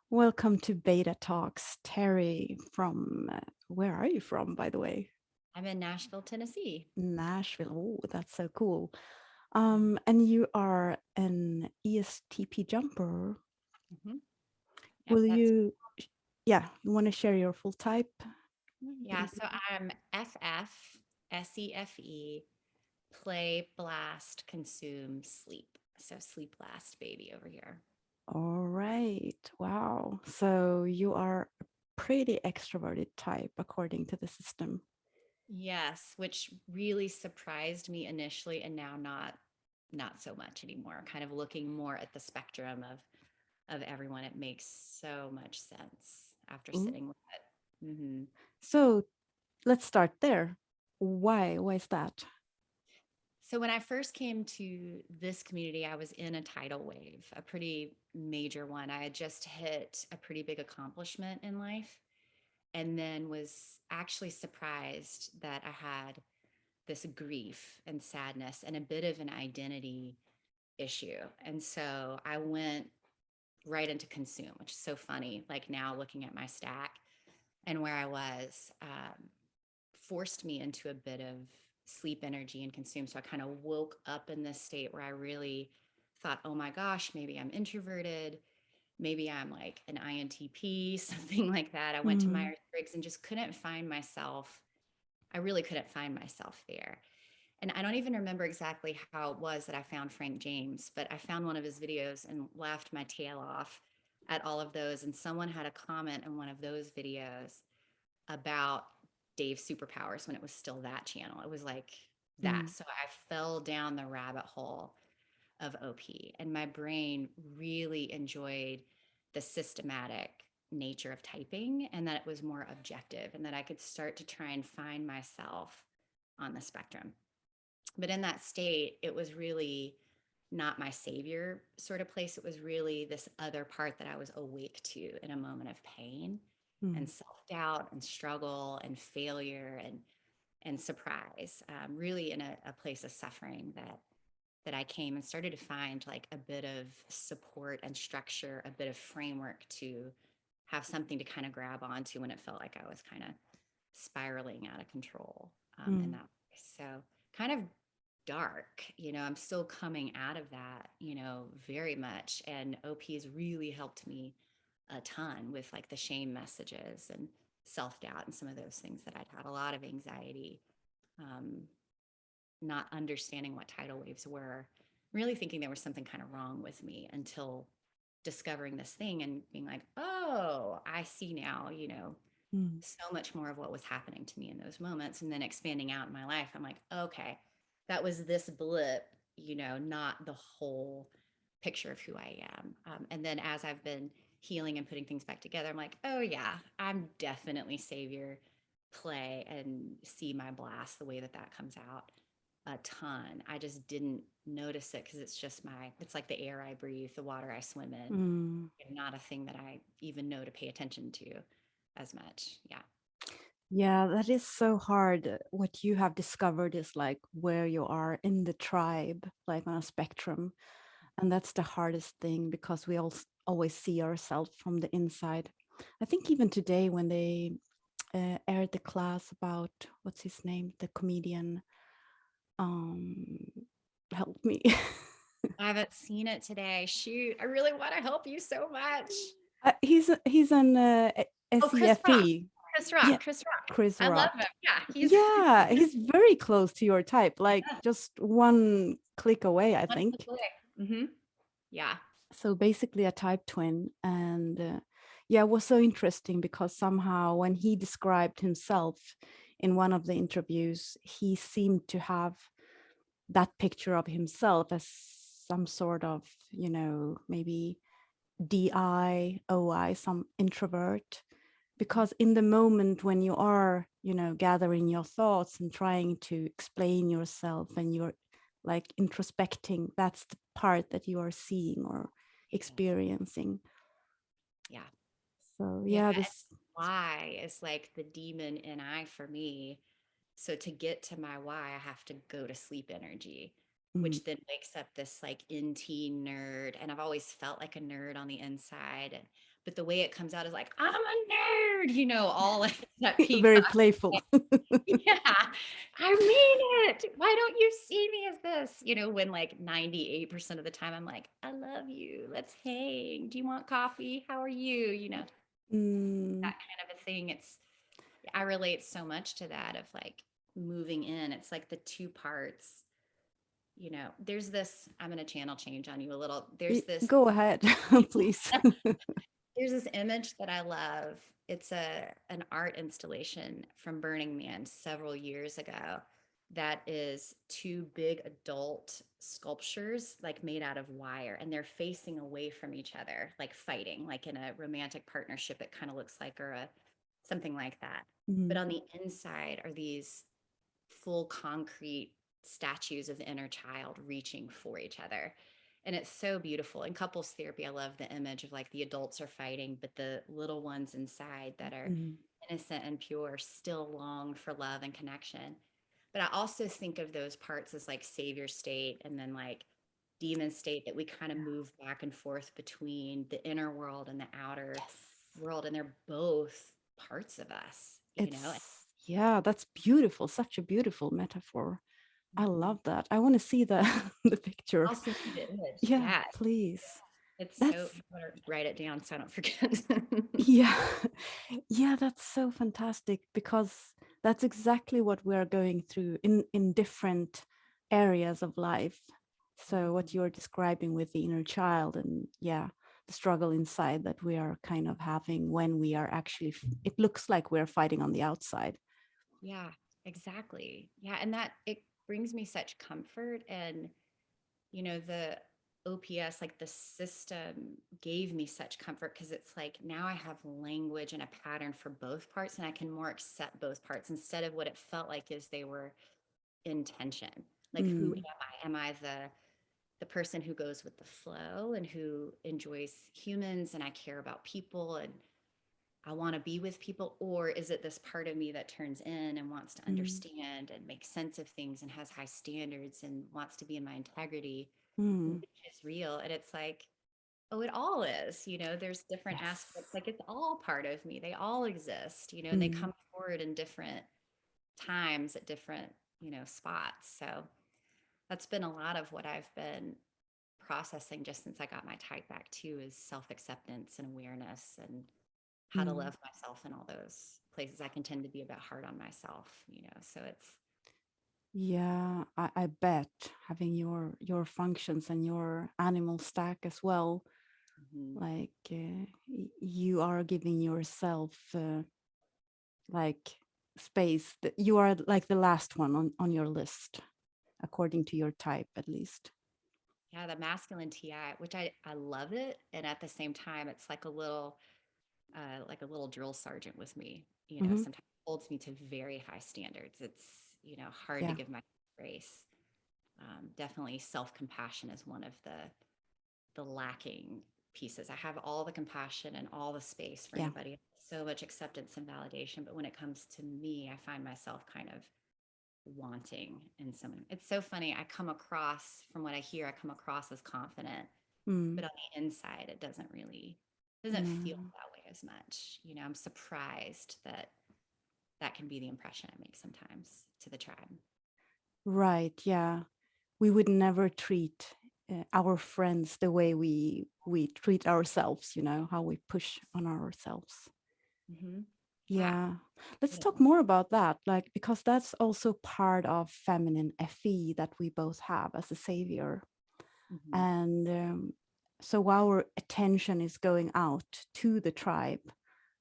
Welcome to Beta Talks, Teri from, where are you from, by the way? I'm in Nashville, Tennessee. Nashville. Oh, that's so cool. And you are an ESTP jumper. hmm Yep, Will that's you, yeah, you want to share your full type? yeah. So I'm FF, SEFE, play, blast, consume, sleep. So sleep, blast, baby over here. All right. Wow. So you are a pretty extroverted type according to the system. Yes, which really surprised me initially, and now not so much anymore. Kind of looking more at the spectrum of everyone. It makes so much sense after Ooh. sitting with it. So let's start there. Why? Why is that? So when I first came to this community, I was in a tidal wave, a pretty major one. I had just hit a pretty big accomplishment in life and then was actually surprised that I had this grief and sadness and a bit of an identity issue. And so I went right into consume, which is so funny. Like now looking at my stack and where I was, forced me into a bit of sleep energy and consume. So I kind of woke up in this state where I really thought, oh my gosh, maybe I'm introverted. Maybe I'm like an INTP, something like that. I went to Mm, Myers-Briggs and just couldn't find myself. I really couldn't find myself there. And I don't even remember exactly how it was that I found Frank James, but I found one of his videos and laughed my tail off at all of those. And someone had a comment in one of those videos about Dave's superpowers when it was still that channel. It was like that. mm, So I fell down the rabbit hole of OP, and my brain really enjoyed the systematic nature of typing and that it was more objective and that I could start to try and find myself on the spectrum. But in that state, it was really not my savior sort of place. It was really this other part that I was awake to in a moment of pain mm, and self-doubt and struggle and failure and surprise, really in a place of suffering that I came and started to find like a bit of support and structure, a bit of framework to have something to kind of grab onto when it felt like I was kind of spiraling out of control in mm. that way. So kind of dark, I'm still coming out of that, very much. And OP has really helped me a ton with like the shame messages and self-doubt and some of those things that I'd had a lot of anxiety, um, not understanding what tidal waves were, really thinking there was something kind of wrong with me until discovering this thing and being like, oh, I see now, Mm. so much more of what was happening to me in those moments. And then expanding out in my life, I'm like, okay, that was this blip, not the whole picture of who I am. And then as I've been healing and putting things back together, I'm like, oh yeah, I'm definitely savior play and see my blast the way that that comes out a ton. I just didn't notice it because it's like the air I breathe, the water I swim in, Mm. and not a thing that I even know to pay attention to as much. Yeah. Yeah, that is so hard. What you have discovered is like where you are in the tribe, like on a spectrum. And that's the hardest thing because we all always see ourselves from the inside. I think even today when they aired the class about what's his name, the comedian, um, help me. I haven't seen it today. Shoot, I really want to help you so much. He's an Oh, Chris Rock. SEFE. Chris Yeah, Rock. Chris Rock. Chris I love Rock. him. Yeah, he's Yeah, he's very close to your type, like yeah, just one click away, I one click think. away. Yeah. So basically a type twin. And yeah, it was so interesting because somehow when he described himself in one of the interviews, he seemed to have that picture of himself as some sort of, maybe DI, OI, some introvert. Because in the moment when you are, gathering your thoughts and trying to explain yourself and you're like introspecting, that's the part that you are seeing or Yes. experiencing. Yeah. So Yeah. yeah, And this. why is like the demon in I for me. So to get to my why, I have to go to sleep energy, Mm, which then wakes up this like NT nerd. And I've always felt like a nerd on the inside. but the way it comes out is like, I'm a nerd, all like that Very peacock. playful. Yeah, I mean it. Why don't you see me as this? When like 98% of the time I'm like, I love you. Let's hang. Do you want coffee? How are you? Mm, That kind of a thing. I relate so much to that of like moving in. It's like the two parts. There's this, I'm going to channel change on you a little. go ahead, please. There's this image that I love. It's an art installation from Burning Man several years ago that is two big adult sculptures like made out of wire, and they're facing away from each other, like fighting, like in a romantic partnership it kind of looks like, or something like that. But Mm, on the inside are these full concrete statues of the inner child reaching for each other. And it's so beautiful. In couples therapy, I love the image of like the adults are fighting, but the little ones inside that are mm, innocent and pure still long for love and connection. But I also think of those parts as like savior state and then like demon state, that we kind of yeah. move back and forth between the inner world and the outer Yes. world. And they're both parts of us. Yeah, that's beautiful. Such a beautiful metaphor. I Mhm. love that. I want to see the the picture. I'll send you the image. Yeah, Yeah, please. it's so. That's I better write it down so I don't forget. yeah. Yeah, that's so fantastic because that's exactly what we're going through in different areas of life. So what Mhm. you're describing with the inner child, and yeah, the struggle inside that we are kind of having when we are actually it looks like we're fighting on the outside. Yeah, exactly. Yeah, and that it brings me such comfort, and the OPS, like the system, gave me such comfort because it's like now I have language and a pattern for both parts, and I can more accept both parts instead of what it felt like is they were in tension. Like, who Mm, am I? Am I the person who goes with the flow and who enjoys humans and I care about people and I want to be with people? Or is it this part of me that turns in and wants to mm, understand and make sense of things and has high standards and wants to be in my integrity, mm. which is real? And it's like, oh, it all is, there's different Yes. aspects. Like, it's all part of me. They all exist, and they Mm, come forward in different times at different, spots. So that's been a lot of what I've been processing just since I got my type back too, is self-acceptance and awareness and how to mm. love myself in all those places. I can tend to be a bit hard on myself, so it's Yeah, I bet having your functions and your animal stack as well, mhm. like you are giving yourself like space. That you are like the last one on your list, according to your type, at least. Yeah, the masculine TI, which I love it. And at the same time, it's like a little drill sergeant with me, Hmm. sometimes holds me to very high standards. It's, hard to Yeah, give my grace. Definitely self-compassion is one of the lacking pieces. I have all the compassion and all the space for yeah. anybody, so much acceptance and validation. But when it comes to me, I find myself kind of wanting in someone. It's so funny. From what I hear, I come across as confident, Mm. but on the inside, it doesn't feel No. that way as much. I'm surprised that that can be the impression I make sometimes to the tribe. Right. Yeah, we would never treat our friends the way we treat ourselves. You know how we push on ourselves. Mm-hmm. Yeah. Yeah. Let's talk Totally. more about that, like, because that's also part of feminine FE that we both have as a savior. Mm-hmm. And so our attention is going out to the tribe,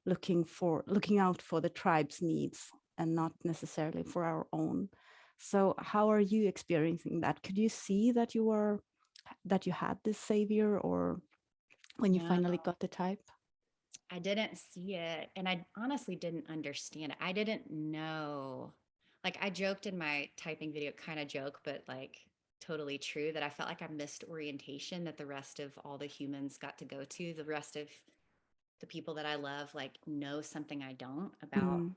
looking out for the tribe's needs and not necessarily for our own. So how are you experiencing that? Could you see that you had this savior, or when you No, finally got the type? I didn't see it. And I honestly didn't understand it. I didn't know. Like, I joked in my typing video, kind of joke, but like totally true, that I felt like I missed orientation that the rest of all the humans got to go to. The rest of the people that I love, like, know something I don't about Mm,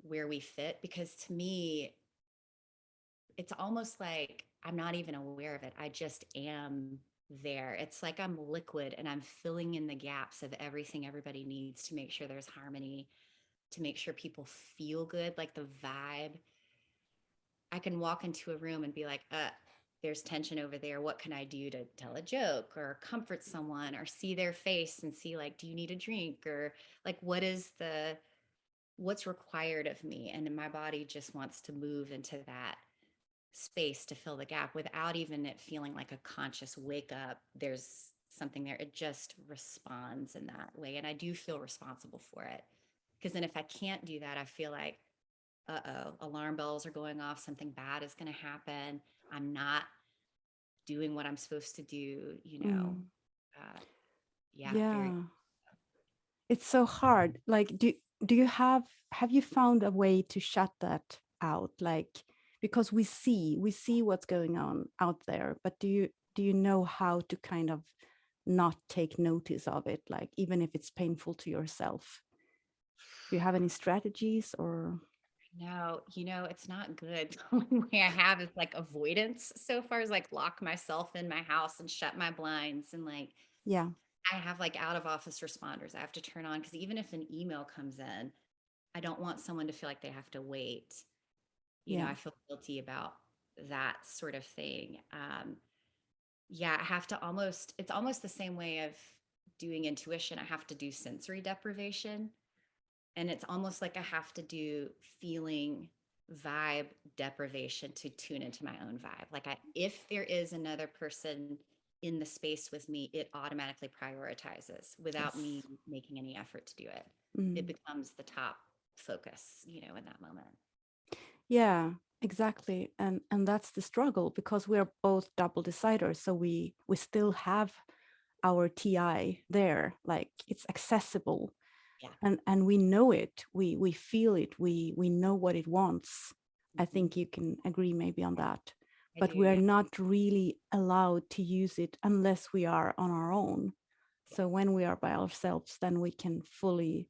where we fit. Because to me, it's almost like I'm not even aware of it. I just am there. It's like I'm liquid and I'm filling in the gaps of everything everybody needs to make sure there's harmony, to make sure people feel good, like the vibe. I can walk into a room and be like, there's tension over there. What can I do to tell a joke or comfort someone or see their face and see, like, do you need a drink? Or like, what's required of me? And my body just wants to move into that space to fill the gap without even it feeling like a conscious wake up. There's something there. It just responds in that way. And I do feel responsible for it. Because then if I can't do that, I feel like, alarm bells are going off, something bad is going to happen. I'm not doing what I'm supposed to do, Mm. Uh, yeah, very. Yeah. It's so hard. Like, do you have you found a way to shut that out? Like, because we see what's going on out there, but do you know how to kind of not take notice of it, like even if it's painful to yourself? Do you have any strategies or? No, it's not good. The only way I have is like avoidance so far, is like lock myself in my house and shut my blinds. And like, Yeah, I have like out of office responders I have to turn on, because even if an email comes in, I don't want someone to feel like they have to wait. yeah, I feel guilty about that sort of thing. Yeah, I have to it's almost the same way of doing intuition. I have to do sensory deprivation. And it's almost like I have to do feeling vibe deprivation to tune into my own vibe. Like, if there is another person in the space with me, it automatically prioritizes without me yes. making any effort to do it. It Mm. becomes the top focus, in that moment. Yeah, exactly. And that's the struggle, because we're both double deciders, so we still have our TI there, like it's accessible, Yeah. and we know it, we feel it, we know what it wants. I Mhm. think you can agree maybe on that. I do. But we're Yeah. not really allowed to use it unless we are on our own. Yeah. So when we are by ourselves, then we can fully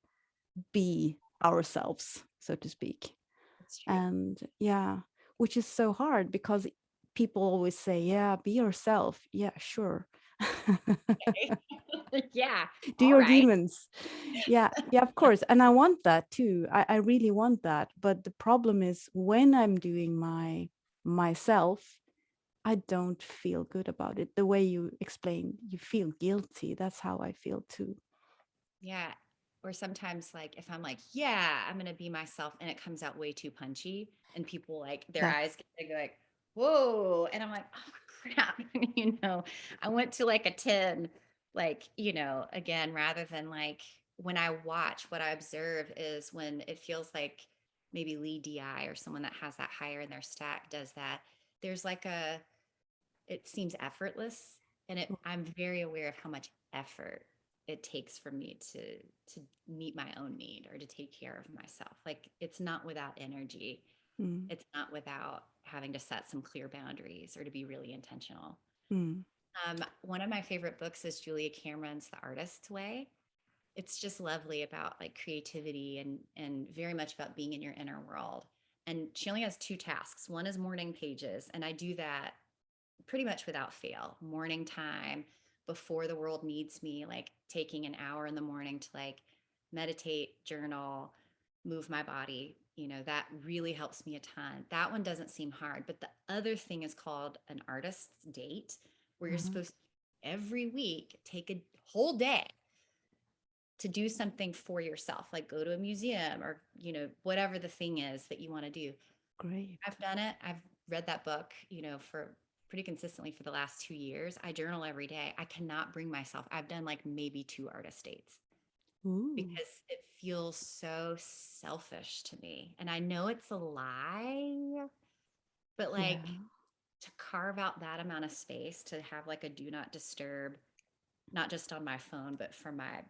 be ourselves, so to speak. It's true. And yeah, which is so hard, because people always say, yeah, be yourself. Yeah, sure. Yeah. Do All your right. demons. Yeah, yeah, of course. And I want that too. I really want that. But the problem is, when I'm doing myself, I don't feel good about it. The way you explained, you feel guilty. That's how I feel too. Yeah. Or sometimes, like, if I'm like, yeah, I'm going to be myself, and it comes out way too punchy, and people, like, their That, eyes get, they go like, whoa. And I'm like, oh, crap. I went to like a 10, like, again, rather than like, when I watch, what I observe is when it feels like maybe lead DI or someone that has that higher in their stack does that, there's like it seems effortless, and I'm very aware of how much effort it takes for me to meet my own need or to take care of myself. Like, it's not without energy. mm, It's not without having to set some clear boundaries or to be really intentional. mm, One of my favorite books is Julia Cameron's The Artist's Way. It's just lovely about like creativity and very much about being in your inner world. And she only has two tasks. One is morning pages, and I do that pretty much without fail. Morning time, before the world needs me, like taking an hour in the morning to like meditate, journal, move my body, that really helps me a ton. That one doesn't seem hard. But the other thing is called an artist's date, where you're uh-huh. supposed to every week take a whole day to do something for yourself, like go to a museum or, whatever the thing is that you want to do. Great. I've done it. I've read that book, for pretty consistently for the last 2 years. I journal every day. I cannot bring myself. I've done like maybe 2 artist dates Ooh, because it feels so selfish to me. And I know it's a lie, but like, yeah. to carve out that amount of space to have like a do not disturb, not just on my phone, but for myself,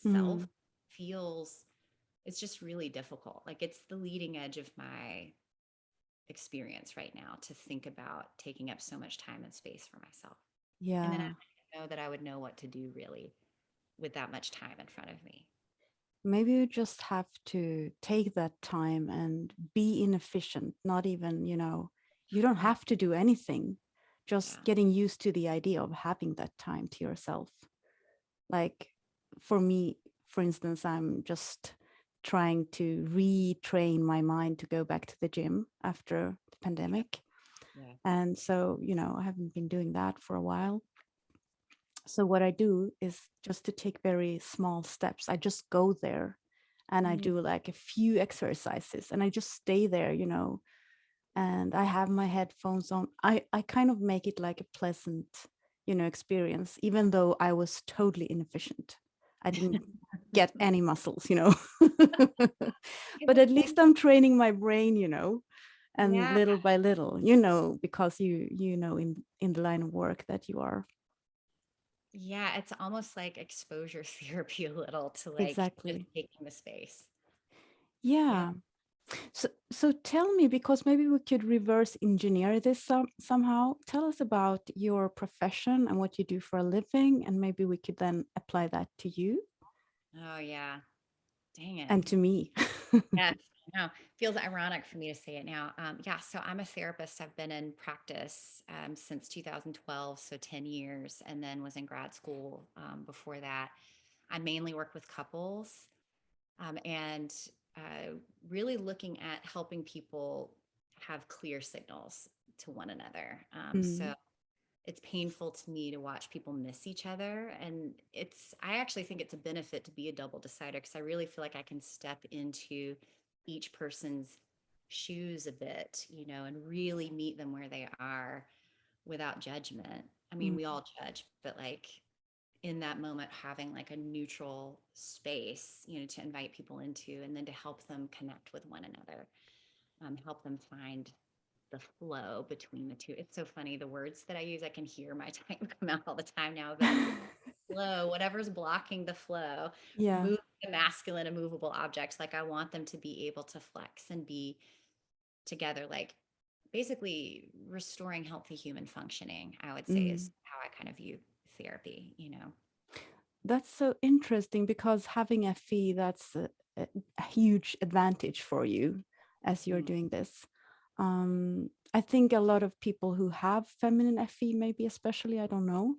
Mm, feels, it's just really difficult. Like, it's the leading edge of my experience right now to think about taking up so much time and space for myself. And then I yeah. don't know that I would know what to do really with that much time in front of me. Maybe you just have to take that time and be inefficient, not even, you don't Yeah. have to do anything. just Yeah. getting used to the idea of having that time to yourself. Like for me, for instance, I'm just trying to retrain my mind to go back to the gym after the Yeah. pandemic. Yeah. And so, I haven't been doing that for a while. So what I do is just to take very small steps. I just go there and I Mm, do like a few exercises and I just stay there, and I have my headphones on. I kind of make it like a pleasant, experience, even though I was totally inefficient. I didn't get any muscles. it's But the at same. least I'm training my brain, and Yeah. little by little, because in the line of work that you are. Yeah. It's almost like exposure therapy a little to like just Exactly. taking the space. Yeah. Yeah. So tell me, because maybe we could reverse engineer this somehow. Tell us about your profession and what you do for a living, and maybe we could then apply that to you Oh, yeah. Dang it. and to me. Yes, I know. Feels ironic for me to say it now. Yeah, so I'm a therapist. I've been in practice since 2012, so 10 years, and then was in grad school before that. I mainly work with couples and really looking at helping people have clear signals to one another. So Mm, it's painful to me to watch people miss each other. And I actually think it's a benefit to be a double decider because I really feel like I can step into each person's shoes a bit, and really meet them where they are without judgment. I mean, mm, we all judge, but like in that moment, having like a neutral space, to invite people into and then to help them connect with one another, help them find the flow between the two. It's so funny. The words that I use, I can hear my time come out all the time now, but flow, whatever's blocking the flow, yeah. move the masculine immovable objects. Like I want them to be able to flex and be together, like basically restoring healthy human functioning, I would say is Mm. how I kind of view therapy. That's so interesting because having a fee, that's a huge advantage for you as you're Mm, doing this. I think a lot of people who have feminine FE, maybe especially, I don't know,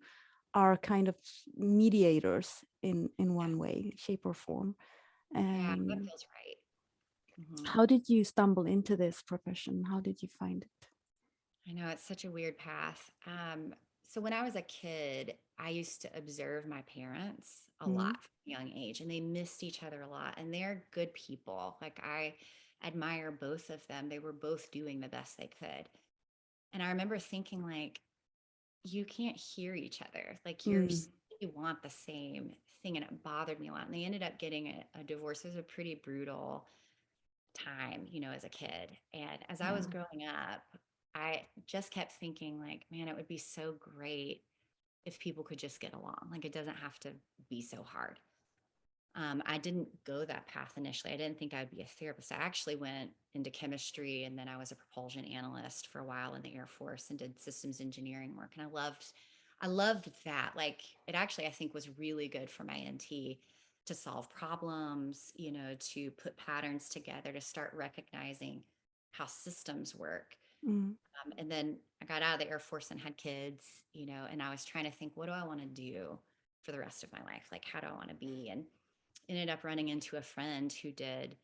are kind of mediators in yeah. one way, shape, or form. Yeah, that And feels right. Mhm. how did you stumble into this profession? How did you find it? I know it's such a weird path. So when I was a kid, I used to observe my parents a Mm, lot from a young age, and they missed each other a lot. And they're good people. Like I admire both of them. They were both doing the best they could. And I remember thinking, like, you can't hear each other. Like mm, you want the same thing, and it bothered me a lot. And they ended up getting a divorce. It was a pretty brutal time, as a kid. And as I was yeah. growing up, I just kept thinking, like, man, it would be so great if people could just get along. Like, it doesn't have to be so hard. I didn't go that path initially. I didn't think I'd be a therapist. I actually went into chemistry and then I was a propulsion analyst for a while in the Air Force and did systems engineering work. And I loved that. Like it actually, I think was really good for my NT to solve problems, to put patterns together, to start recognizing how systems work. Mm, And then I got out of the Air Force and had kids, and I was trying to think, what do I want to do for the rest of my life? Like, how do I want to be? And ended up running into a friend who did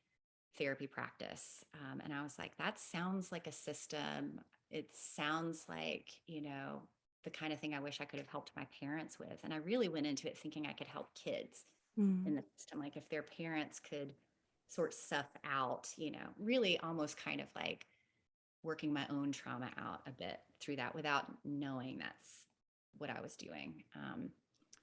therapy practice. And I was like, that sounds like a system. It sounds like, the kind of thing I wish I could have helped my parents with. And I really went into it thinking I could help kids mm, in the system. Like if their parents could sort stuff out, really almost kind of like working my own trauma out a bit through that without knowing that's what I was doing.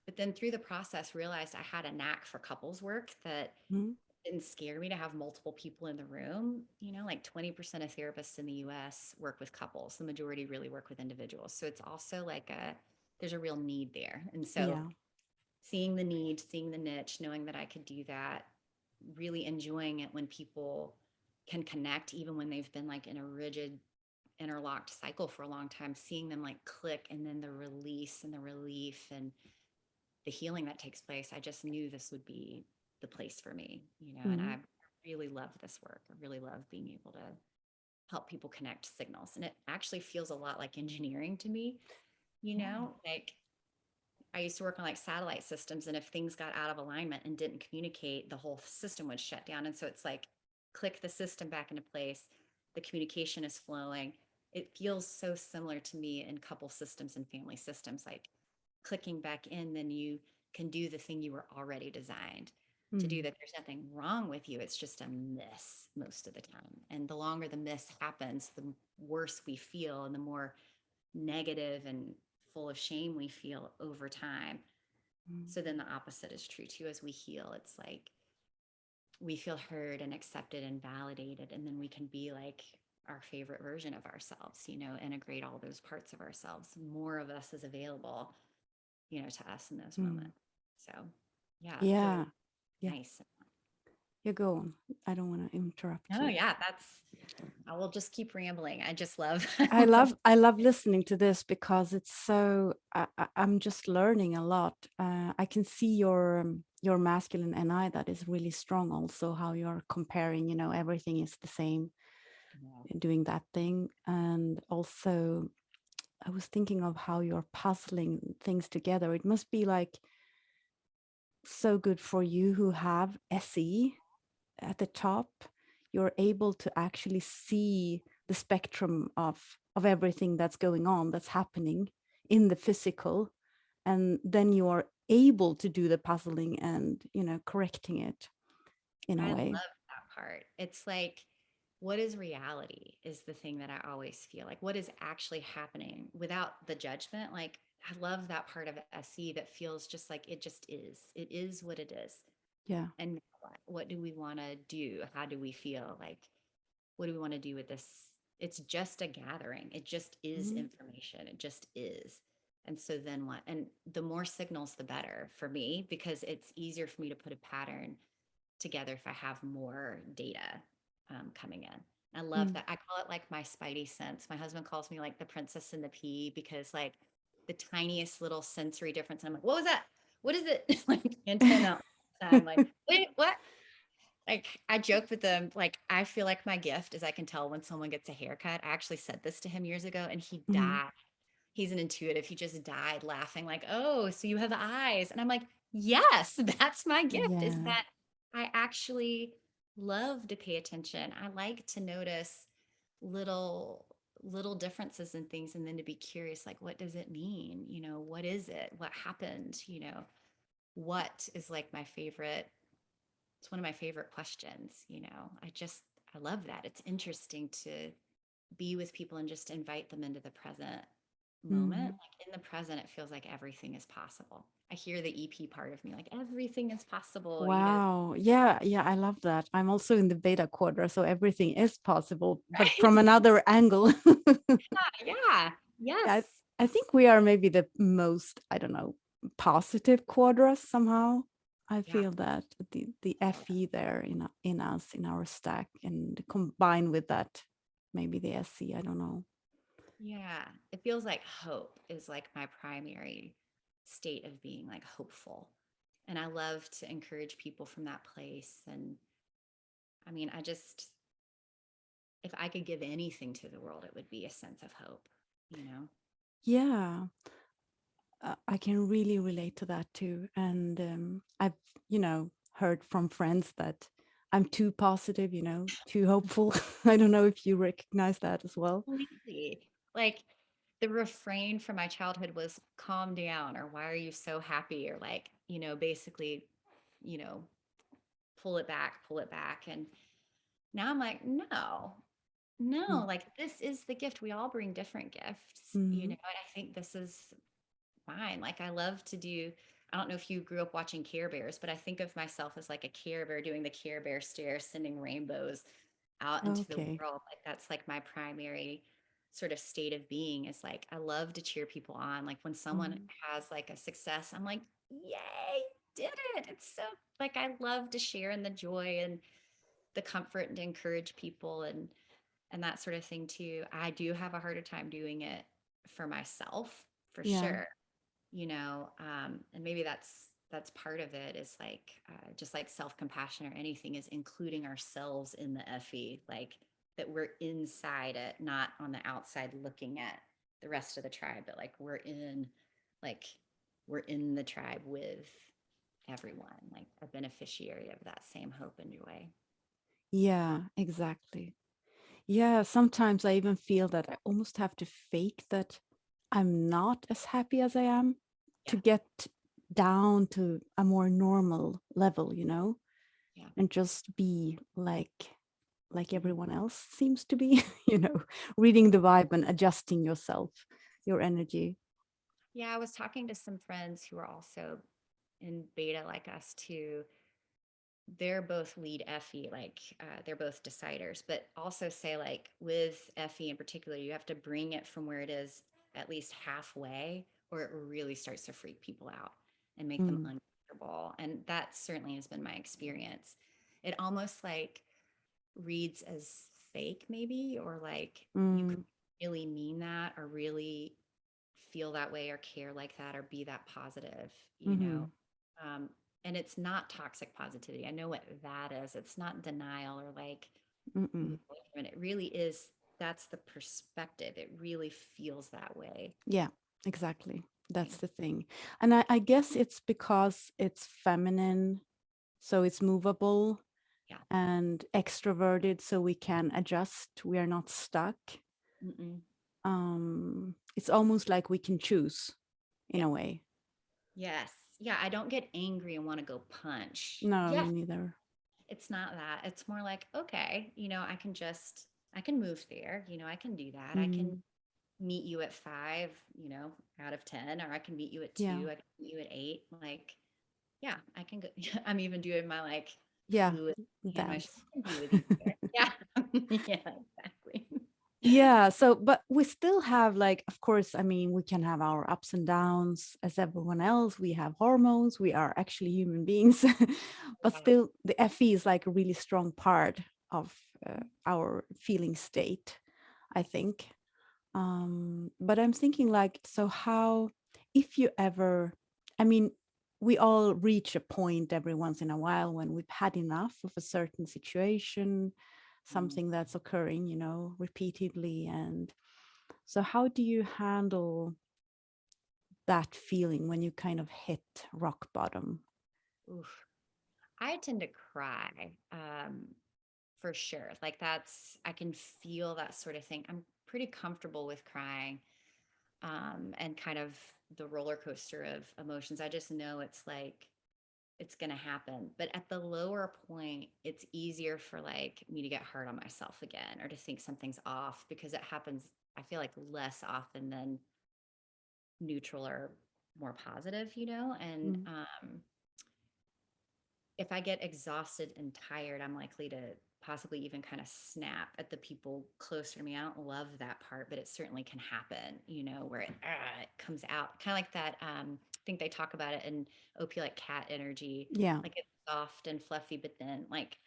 But then through the process, realized I had a knack for couples work that mm, didn't scare me to have multiple people in the room. Like 20% of therapists in the US work with couples. The majority really work with individuals. So it's also like there's a real need there. And so yeah. seeing the need, seeing the niche, knowing that I could do that, really enjoying it when people can connect, even when they've been like in a rigid, interlocked cycle for a long time, seeing them like click and then the release and the relief and the healing that takes place, I just knew this would be the place for me, and Mm. I really love this work. I really love being able to help people connect signals. And it actually feels a lot like engineering to me, Yeah. like I used to work on like satellite systems, and if things got out of alignment and didn't communicate, the whole system would shut down. And so it's like, click the system back into place. The communication is flowing. It feels so similar to me in couple systems and family systems. Like clicking back in, then you can do the thing you were already designed to do. Mm. That there's nothing wrong with you. It's just a miss most of the time. And the longer the miss happens, the worse we feel and the more negative and full of shame we feel over time. Mm. So then the opposite is true too. As we heal, it's like we feel heard and accepted and validated, and then we can be like our favorite version of ourselves, integrate all those parts of ourselves. More of us is available, to us in those Mm. moments. So yeah, it's really Yeah. Yeah. nice. You go on. I don't want to interrupt Oh you. yeah, I will just keep rambling. I just love, I love listening to this because it's so I'm just learning a lot. I can see your masculine NI that is really strong. Also, how you're comparing. Everything is the same, doing that thing, and also I was thinking of how you're puzzling things together. It must be like so good for you who have SE at the top. You're able to actually see the spectrum of everything that's going on, that's happening in the physical, and then you are able to do the puzzling and correcting it in a I love way. that part. It's like, what is reality is the thing that I always feel like, what is actually happening without the judgment. Like, I love that part of SE that feels just like it just is. It is what it is. Yeah. And what do we want to do? How do we feel? Like, what do we want to do with this? It's just a gathering. It just is Mhm. information. It just is. And so then what? And the more signals, the better for me, because it's easier for me to put a pattern together if I have more data coming in. I love Mm. that. I call it like my spidey sense. My husband calls me like the princess and the pea, because like the tiniest little sensory difference. And I'm like, what was that? What is it? Like antenna all the time. Like, wait, what? Like I joke with them, like I feel like my gift is I can tell when someone gets a haircut. I actually said this to him years ago and he Mhm. died. He's an intuitive. He just died laughing, like, oh, so you have eyes. And I'm like, yes, that's my gift, is Yeah. that I actually love to pay attention. I like to notice little little differences in things, and then to be curious, like, what does it mean? What is it? What happened? What is like my favorite, it's one of my favorite questions. I love that. It's interesting to be with people and just invite them into the present moment. Mm. Like in the present, it feels like everything is possible. I hear the EP part of me, like everything is possible, Wow. Yeah, yeah, I love that. I'm also in the beta quarter, so everything is possible, but from right? another angle. Yeah. Yeah, Yes. I think we are maybe the most, I don't know, positive quadras somehow. I Yeah. feel that the FE there in us, in our stack, and combined with that, maybe the SC, I don't know. Yeah. It feels like hope is like my primary state of being, like hopeful. And I love to encourage people from that place. And I mean, if I could give anything to the world, it would be a sense of hope, you know? Yeah, I can really relate to that too. And I've, heard from friends that I'm too positive, too hopeful. I don't know if you recognize that as well. Completely. Like the refrain from my childhood was calm down, or why are you so happy? Or like, basically, you know, pull it back, pull it back. And now I'm like, no, no, Mm. like this is the gift. We all bring different gifts, Mm. and I think this is mine. Like I love to do, I don't know if you grew up watching Care Bears, but I think of myself as like a Care Bear doing the Care Bear stare, sending rainbows out into the Okay. world. Like that's like my primary sort of state of being, is like I love to cheer people on. Like when someone Mm. has like a success, I'm like, yay, did it. It's so like I love to share in the joy and the comfort and to encourage people and that sort of thing too. I do have a harder time doing it for myself, for Yeah. sure. And maybe that's part of it, is like just like self-compassion or anything, is including ourselves in the FE. Like that we're inside it, not on the outside looking at the rest of the tribe, but like like we're in the tribe with everyone, like a beneficiary of that same hope and joy. Yeah, exactly. Yeah, sometimes I even feel that I almost have to fake that I'm not as happy as I am to Yeah. get down to a more normal level, Yeah. and just be like Mhm. everyone else seems to be, reading the vibe and adjusting yourself, your energy. Yeah, I was talking to some friends who are also in beta like us too. They're both lead FE, like they're both deciders, but also say like with FE in particular, you have to bring it from where it is at least halfway, or it really starts to freak people out and make them Mm, uncomfortable. And that certainly has been my experience. It almost like reads as fake, maybe, or like you could mm, really mean that or really feel that way or care like that or be that positive, you know. mhm, Um, and it's not toxic positivity. I know what that is. It's not denial or like mm-mm. moving away from it. It really is. That's the perspective. It really feels that way. Yeah, exactly. That's the thing. And I guess it's because it's feminine, so it's movable, Yeah. and extroverted, so we can adjust. We are not stuck. Mm-mm. It's almost like we can choose in Yeah. a way. Yes. Yeah. I don't get angry and want to go punch. No, Yes. me neither. It's not that. It's more like, okay, I can move there. I can do that. I can Mm, meet you at 5, out of 10, or I can meet you at yeah, 2, I can meet you at 8. Like, yeah, I can go. I'm even doing my like yeah, fluid hand motion. dance. I can be with you there. Yeah. Yeah, exactly. Yeah, so but we still have, like, of course, I mean, we can have our ups and downs as everyone else. We have hormones, we are actually human beings. But Yeah. still the FE is like a really strong part of our feeling state, I think. But I'm thinking, like, so how, if you ever, I mean, we all reach a point every once in a while when we've had enough of a certain situation, Mm. something that's occurring, repeatedly. And so how do you handle that feeling when you kind of hit rock bottom? Oof. I tend to cry, for sure. Like I can feel that sort of thing. I'm pretty comfortable with crying, and kind of the roller coaster of emotions. I just know it's like it's going to happen. But at the lower point, it's easier for like me to get hard on myself again or to think something's off because it happens, I feel like less often than neutral or more positive, and Mm, if I get exhausted and tired, I'm likely to possibly even kind of snap at the people closer to me. I don't love that part, but it certainly can happen, where it comes out kind of like that. I think they talk about it in OP, like cat energy, yeah, like it's soft and fluffy, but then like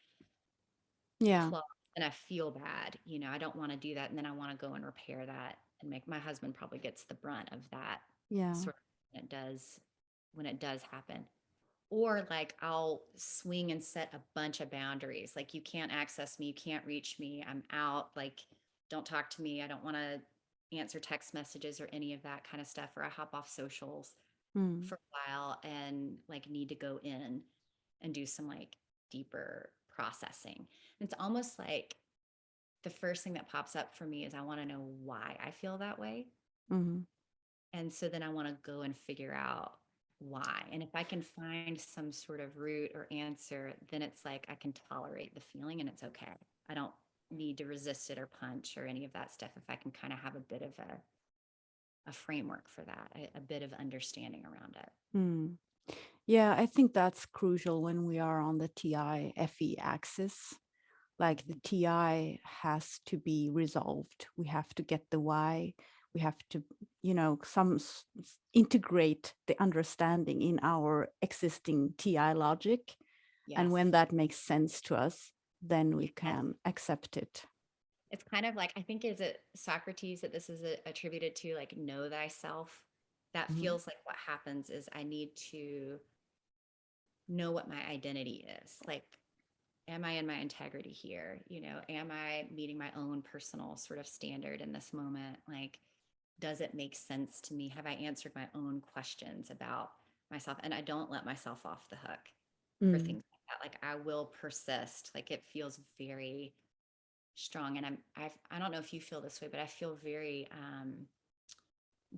yeah, claw, and I feel bad. I don't want to do that. And then I want to go and repair that and make my husband probably gets the brunt of that yeah. sort of when it does happen. Or like I'll swing and set a bunch of boundaries. Like you can't access me, you can't reach me. I'm out. Like don't talk to me. I don't want to answer text messages or any of that kind of stuff. Or I hop off socials Mm, for a while and like need to go in and do some like deeper processing. And it's almost like the first thing that pops up for me is I want to know why I feel that way. mm, And so then I want to go and figure out why. And if I can find some sort of root or answer, then it's like I can tolerate the feeling and it's okay. I don't need to resist it or punch or any of that stuff if I can kind of have a bit of a framework for that, a bit of understanding around it. mm. Yeah, I think that's crucial when we are on the TI FE axis. Like the Mhm. TI has to be resolved. We have to get the why. We have to, integrate the understanding in our existing TI logic. And Yes. when that makes sense to us, then we Yes. can accept it. It's kind of like, I think, is it Socrates that this is attributed to, like, know thyself? That Mhm. feels like what happens is I need to know what my identity is. Like, am I in my integrity here? You know, am I meeting my own personal sort of standard in this moment? Like, does it make sense to me? Have I answered my own questions about myself? And I don't let myself off the hook for Mm, things like that. Like, I will persist. Like, it feels very strong. And I don't know if you feel this way, but I feel very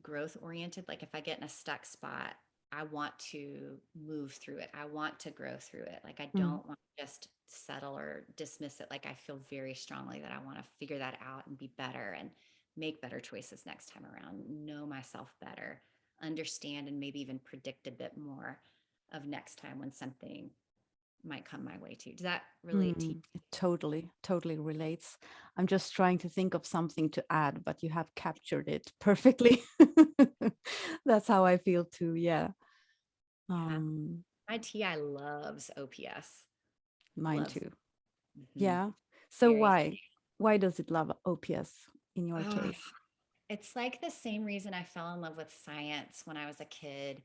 growth oriented. Like, if I get in a stuck spot, I want to move through it. I want to grow through it. Like, I mm, don't want to just settle or dismiss it. Like, I feel very strongly that I want to figure that out and be better and make better choices next time around, know myself better, understand, and maybe even predict a bit more of next time when something might come my way too. Does that relate to you? it totally relates. I'm just trying to think of something to add, but you have captured it perfectly. That's how I feel too. Yeah. Yeah. Um, My TI loves OPS. Mine Loves. too. Mhm. Yeah. So Very. why does it love OPS in your Oh, case? it's like the same reason I fell in love with science when I was a kid.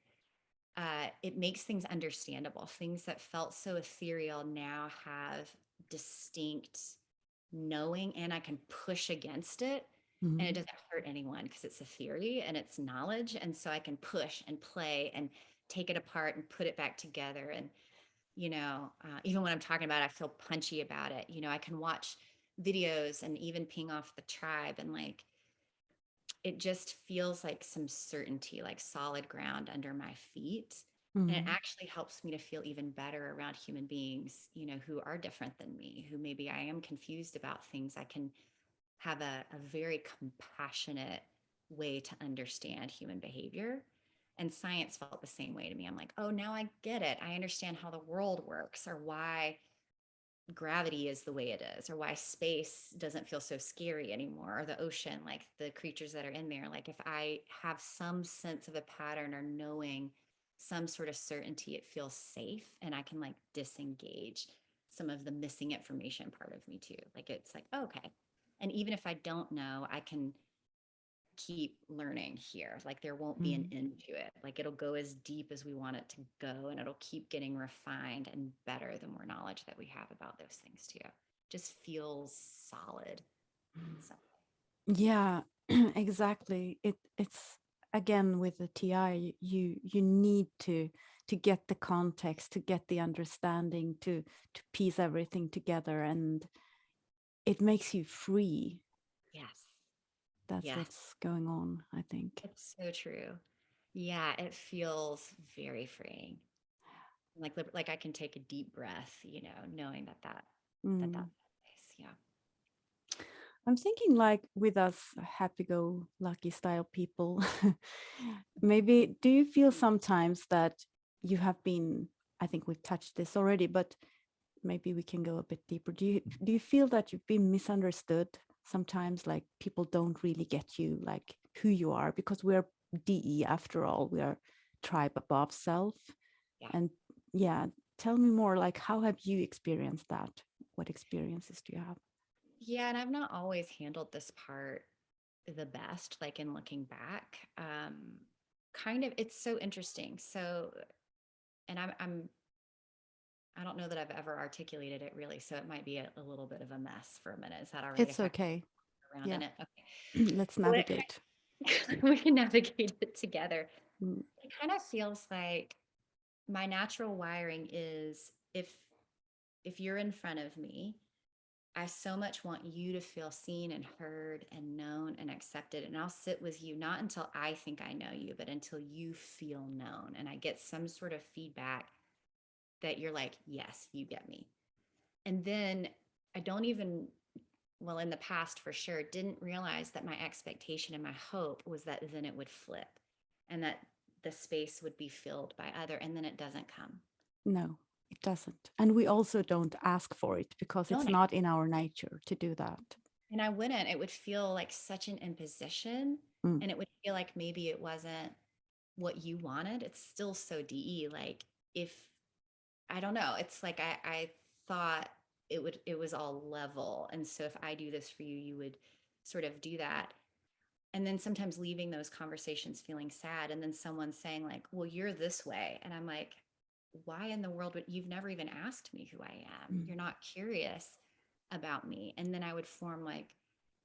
It makes things understandable. Things that felt so ethereal now have distinct knowing, and I can push against it. And it Mm, doesn't hurt anyone because it's a theory and it's knowledge. And so I can push and play and take it apart and put it back together. And, even when I'm talking about it, I feel punchy about it. You know, I can watch videos and even ping off the tribe and like, it just feels like some certainty, like solid ground under my feet. And it mm, actually helps me to feel even better around human beings, who are different than me, who maybe I am confused about things. I can have a very compassionate way to understand human behavior. And science felt the same way to me. I'm like, oh, now I get it. I understand how the world works or why gravity is the way it is or why space doesn't feel so scary anymore or the ocean, like the creatures that are in there. Like if I have some sense of a pattern or knowing some sort of certainty, it feels safe and I can like disengage some of the missing information part of me too. Like it's like, oh, okay. And even if I don't know, I can keep learning here. Like there won't be an mm. end to it. Like it'll go as deep as we want it to go and it'll keep getting refined and better the more knowledge that we have about those things too. Just feels solid in some Yeah, exactly. It's again with the TI, you need to get the context, to get the understanding, to piece everything together, and it makes you free. Yes. That's Yes. what's going on, I think. It's so true. Yeah, it feels very freeing. Like I can take a deep breath, knowing that Mm. place. Yeah. I'm thinking like with us happy-go-lucky style people, maybe do you feel sometimes that you have been, I think we've touched this already, but maybe we can go a bit deeper. Do you feel that you've been misunderstood sometimes? Like people don't really get you, like who you are, because we're DE after all. We are tribe above self. Yeah. And yeah, tell me more. Like how have you experienced that? What experiences do you have? Yeah, and I've not always handled this part the best, like in looking back. Kind of, it's so interesting. So, and I don't know that I've ever articulated it really, so it might be a little bit of a mess for a minute. Is that all right It's if I okay. go around Yeah. in it? Okay. Let's Well, navigate. we can navigate it together. Mm, It kind of feels like my natural wiring is if you're in front of me, I so much want you to feel seen and heard and known and accepted. And I'll sit with you, not until I think I know you, but until you feel known. And I get some sort of feedback that you're like, yes, you get me. And then I don't even, well, in the past for sure, didn't realize that my expectation and my hope was that then it would flip and that the space would be filled by other. And then it doesn't come. no, it doesn't. And we also don't ask for it because it's Don't not in our nature to do that. And I wouldn't. It would feel like such an imposition. Mm, And it would feel like maybe it wasn't what you wanted. It's still so DE. Like if I don't know, it's like I thought it was all level. And so if I do this for you, you would sort of do that. And then sometimes leaving those conversations feeling sad and then someone saying like, well, you're this way. And I'm like, why in the world would you've never even asked me who I am? Mm. You're not curious about me. And then I would form like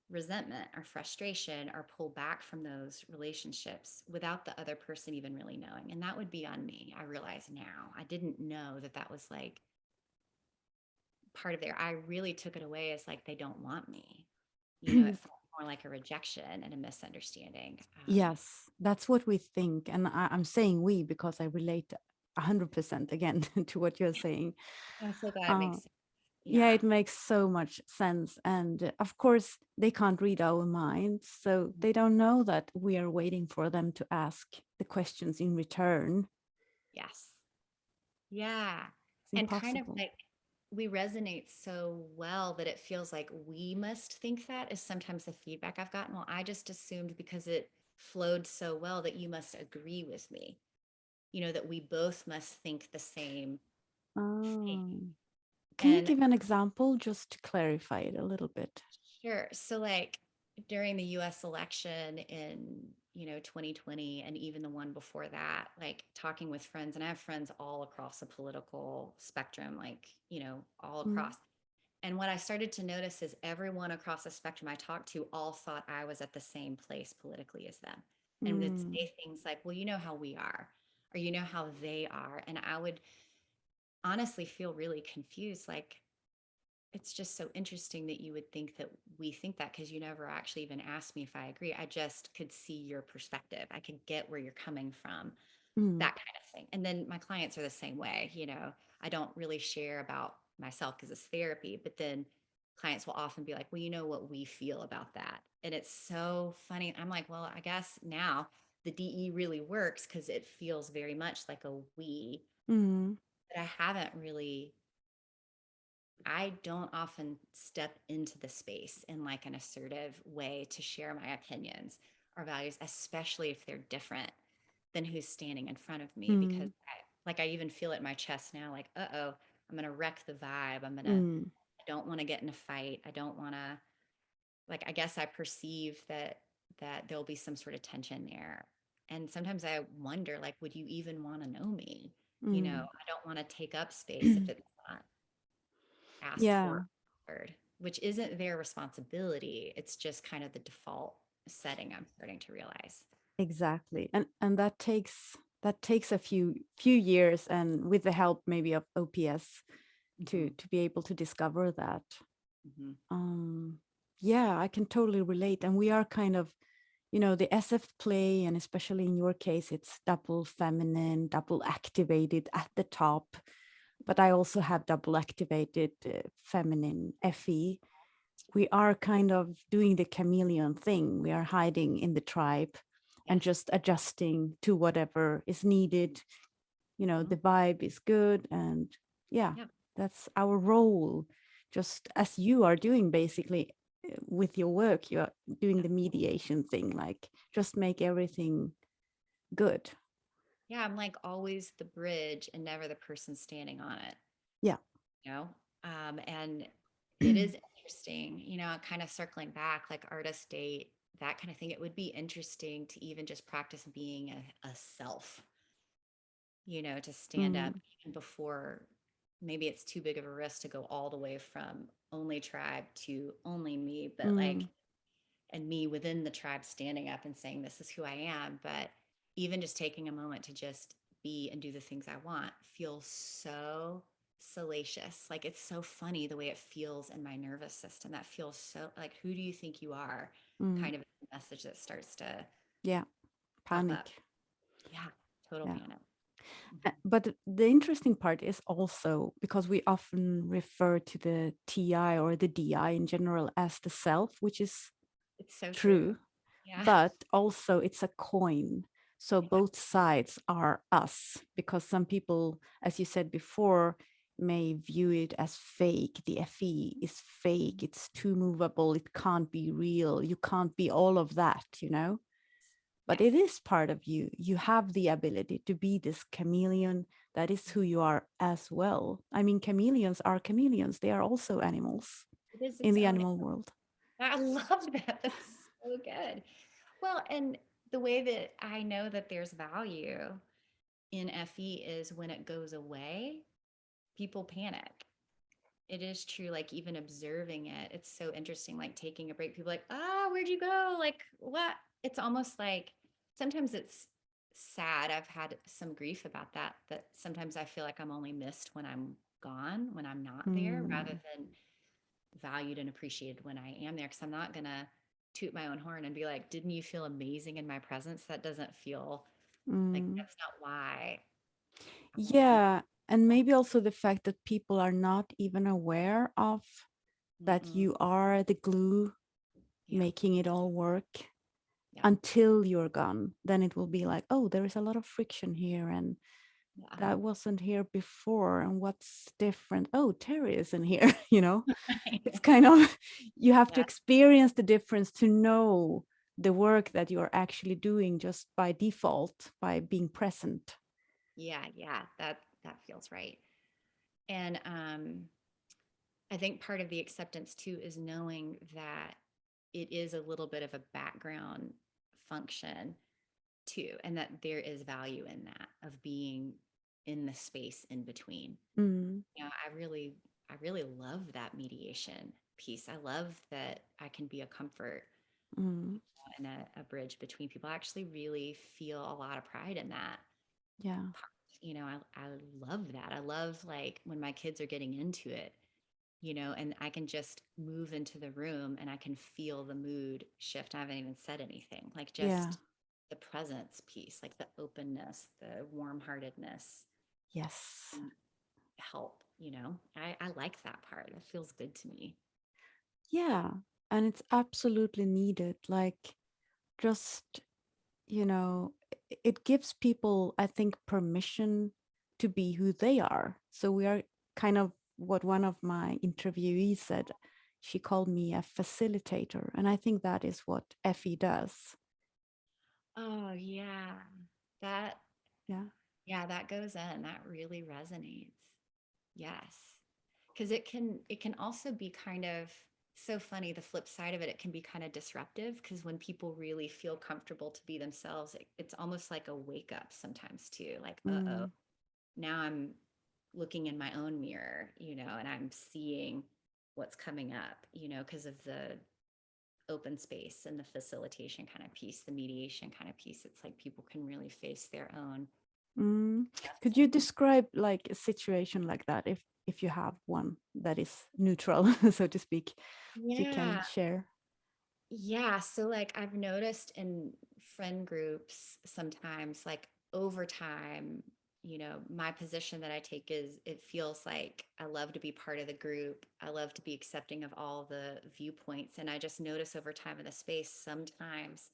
resentment or frustration or pull back from those relationships without the other person even really knowing. And that would be on me. I realize now. I didn't know that that was like part of I really took it away as like they don't want me. You know, it felt more like a rejection and a misunderstanding. Yes, that's what we think. And I'm saying we because I relate 100% again to what you're saying. I'm so glad it Uh, makes sense. yeah, Yeah. it makes so much sense. And of course, they can't read our minds. So they don't know that we are waiting for them to ask the questions in return. Yes. Yeah. It's And kind of impossible. like we resonate so well that it feels like we must think that is sometimes the feedback I've gotten. Well, I just assumed because it flowed so well that you must agree with me, that we both must think the same thing. Oh. Can you And give an example just to clarify it a little bit? sure. So like during the US election in, 2020 and even the one before that, like talking with friends, and I have friends all across the political spectrum, like, all Mm. across. And what I started to notice is everyone across the spectrum I talked to all thought I was at the same place politically as them. And would Mm. say things like, well, you know how we are, or you know how they are. And I would honestly feel really confused. Like, it's just so interesting that you would think that we think that because you never actually even asked me if I agree. I just could see your perspective. I could get where you're coming from, Mm. that kind of thing. And then my clients are the same way. I don't really share about myself because it's therapy, but then clients will often be like, well, you know what we feel about that. And it's so funny. I'm like, well, I guess now the DE really works because it feels very much like a we, Mm. but I don't often step into the space in like an assertive way to share my opinions or values, especially if they're different than who's standing in front of me. Because Mm. I even feel it in my chest now, like, I'm going to wreck the vibe. Mm. I don't want to get in a fight. I don't want to, like, I guess I perceive that there'll be some sort of tension there. And sometimes I wonder, like, would you even want to know me? Mm. I don't want to take up space if it's not asked Yeah, for, heard, which isn't their responsibility. It's just kind of the default setting I'm starting to realize. exactly. And that takes a few years and with the help maybe of OPS to Hmm. to be able to discover that. Hmm. Um yeah, I can totally relate. And we are kind of, the SF play, and especially in your case, it's double feminine, double activated at the top. But I also have double activated feminine FE. We are kind of doing the chameleon thing. We are hiding in the tribe and Yes. just adjusting to whatever is needed. Hmm. The vibe is good. And yeah, Yeah. that's our role. Just as you are doing basically with your work, you're doing Yeah. the mediation thing, like just make everything good. Yeah. I'm like always the bridge and never the person standing on it, Yeah. you know? And it is interesting, kind of circling back, like artist date, that kind of thing. It would be interesting to even just practice being a self, to stand up Mm. even before maybe it's too big of a risk to go all the way from only tribe to only me, but like, Mm. and me within the tribe standing up and saying, this is who I am. But even just taking a moment to just be and do the things I want feels so salacious. Like it's so funny the way it feels in my nervous system. That feels so like, who do you think you are? Mm. Kind of a message that starts to Yeah. pop up. Panic. Yeah, total Yeah. panic. Mhm. But the interesting part is also because we often refer to the TI or the DI in general as the self, which is It's so true. true, Yeah. but also it's a coin. So Yeah. both sides are us, because some people, as you said before, may view it as fake. The FE is fake, it's too movable, it can't be real, you can't be all of that. But it Yes. is part of you. You have the ability to be this chameleon. That is who you are as well. I mean, chameleons are chameleons. They are also animals It is in its the own. animal world. I love that. That's so good. Well, and the way that I know that there's value in FE is when it goes away, people panic. It is true. Like even observing it, it's so interesting. Like taking a break, people are like, ah, where'd you go? Like what? It's almost like sometimes it's sad. I've had some grief about that, that sometimes I feel like I'm only missed when I'm gone, when I'm not there, rather Mm, than valued and appreciated when I am there. Cause I'm not gonna toot my own horn and be like, didn't you feel amazing in my presence? That doesn't feel like mm. that's not why I'm Yeah. And maybe also the fact that people are not even aware of that mm-mm. you are the glue Yeah. making it all work Yeah. until you're gone. Then it will be like, oh, there is a lot of friction here and Yeah. that wasn't here before. And what's different? Oh, Teri isn't here, you know? It's kind of, you have to Yeah. experience the difference to know the work that you're actually doing just by default, by being present. Yeah. Yeah. That feels right. And I think part of the acceptance too is knowing that it is a little bit of a background function too, and that there is value in that of being in the space in between. Mm, You know, I really love that mediation piece. I love that I can be a comfort mm, and a bridge between people. I actually really feel a lot of pride in that yeah, part. You know, I love that. I love like when my kids are getting into it, you know, and I can just move into the room and I can feel the mood shift. I haven't even said anything, like yeah, just the presence piece, like the openness, the warm heartedness yes, help, you know, I like that part. It feels good to me. yeah. And it's absolutely needed. Like, just, you know, it gives people, I think, permission to be who they are. So we are kind of what one of my interviewees said. She called me a facilitator. And I think that is what Effie does. Oh, yeah. That, Yeah. yeah, that goes in. That really resonates. Yes. Because it can also be kind of so funny. The flip side of it, it can be kind of disruptive because when people really feel comfortable to be themselves, it's almost like a wake up sometimes too. Like, uh-oh, Mm, now I'm looking in my own mirror, you know, and I'm seeing what's coming up, you know, because of the open space and the facilitation kind of piece, the mediation kind of piece. It's like people can really face their own mm. gifts Could you and describe like a situation like that if you have one that is neutral, so to speak, you can yeah. share? Yeah. So, like, I've noticed in friend groups sometimes, like, over time, you know, my position that I take is it feels like I love to be part of the group. I love to be accepting of all the viewpoints. And I just notice over time in the space, sometimes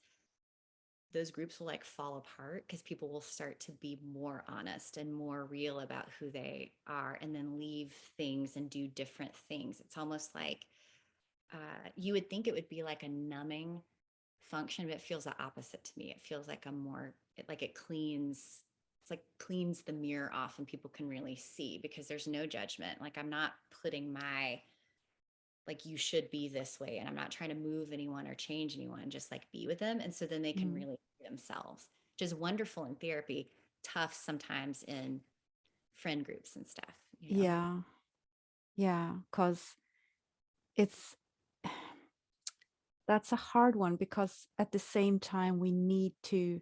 those groups will like fall apart because people will start to be more honest and more real about who they are and then leave things and do different things. It's almost like you would think it would be like a numbing function, but it feels the opposite to me. It feels like a more like it cleans. It's like cleans the mirror off, and people can really see because there's no judgment. Like I'm not putting my like you should be this way, and I'm not trying to move anyone or change anyone. Just like be with them, and so then they can Mm. really be themselves, which is wonderful in therapy. Tough sometimes in friend groups and stuff. You know. Yeah, yeah, because it's that's a hard one because at the same time we need to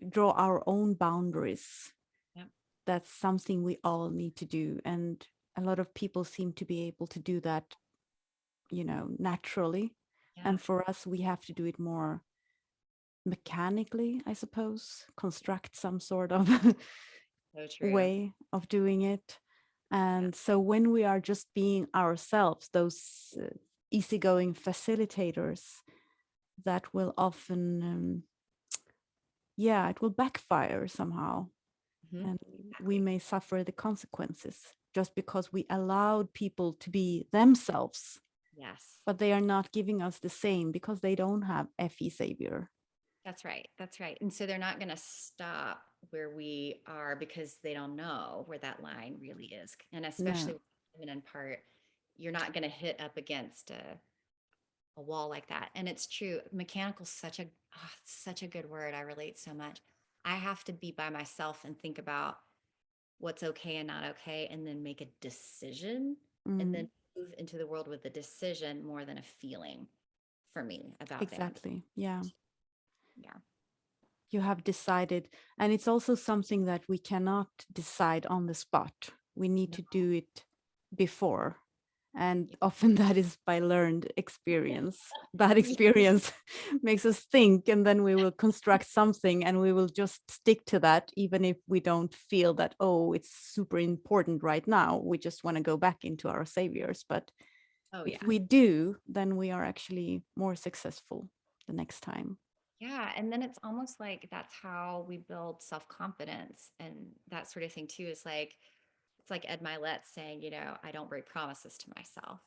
draw our own boundaries. Yep. That's something we all need to do, and a lot of people seem to be able to do that, naturally. Yeah. And for us, we have to do it more mechanically, I suppose, construct some sort of So true. way of doing it. Yeah. And so when we are just being ourselves, those easygoing facilitators, that will often, yeah, it will backfire somehow. Mhm. And we Exactly. may suffer the consequences just because we allowed people to be themselves, Yes. but they are not giving us the same because they don't have FE savior. That's right. That's right. And so they're not going to stop where we are because they don't know where that line really is. And especially No. with the feminine part, you're not going to hit up against a wall like that. And it's true. Mechanical is such a such a good word. I relate so much. I have to be by myself and think about what's okay and not okay, and then make a decision, and then Mm, move into the world with a decision more than a feeling for me about boundaries. exactly. Yeah. Yeah. You have decided. And it's also something that we cannot decide on the spot. We need No. to do it before. And Yeah. often that is by learned experience. Bad Yeah. experience makes us think, and then we will construct something and we will just stick to that, even if we don't feel that, oh, it's super important right now. We just want to go back into our saviors. But Oh if yeah. we do, then we are actually more successful the next time. Yeah. And then it's almost like that's how we build self-confidence and that sort of thing too, is like it's like Ed Milet saying, I don't break promises to myself.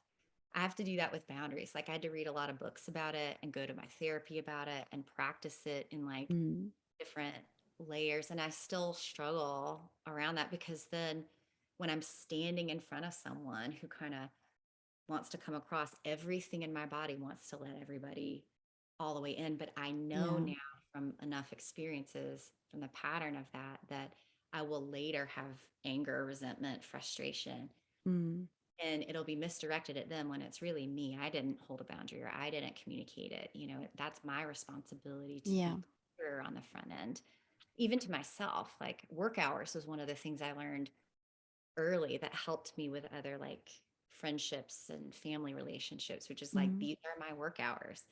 I have to do that with boundaries. Like I had to read a lot of books about it and go to my therapy about it and practice it in like Mm, different layers. And I still struggle around that because then when I'm standing in front of someone who kind of wants to come across, everything in my body wants to let everybody all the way in. But I know yeah. now from enough experiences from the pattern of that, that I will later have anger, resentment, frustration, Mm, and it'll be misdirected at them when it's really me. I didn't hold a boundary or I didn't communicate it. That's my responsibility to yeah. be clear on the front end, even to myself. Like work hours was one of the things I learned early that helped me with other like friendships and family relationships, which is like, Mm, these are my work hours.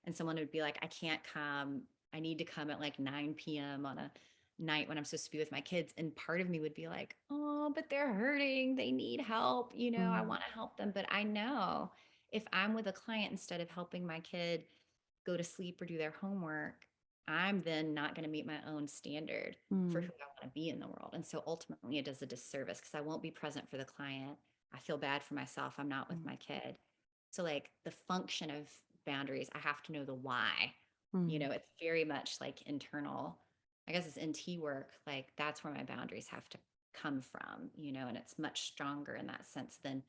And someone would be like, I can't come. I need to come at like 9 p.m. on a night when I'm supposed to be with my kids. And part of me would be like, oh, but they're hurting. They need help. I mm, want to help them. But I know if I'm with a client instead of helping my kid go to sleep or do their homework, I'm then not going to meet my own standard for who mm, I want to be in the world. And so ultimately, it does a disservice because I won't be present for the client. I feel bad for myself. I'm not with mm, my kid. So, like the function of boundaries, I have to know the why. mm, It's very much like internal, I guess it's NT work. Like that's where my boundaries have to come from, and it's much stronger in that sense than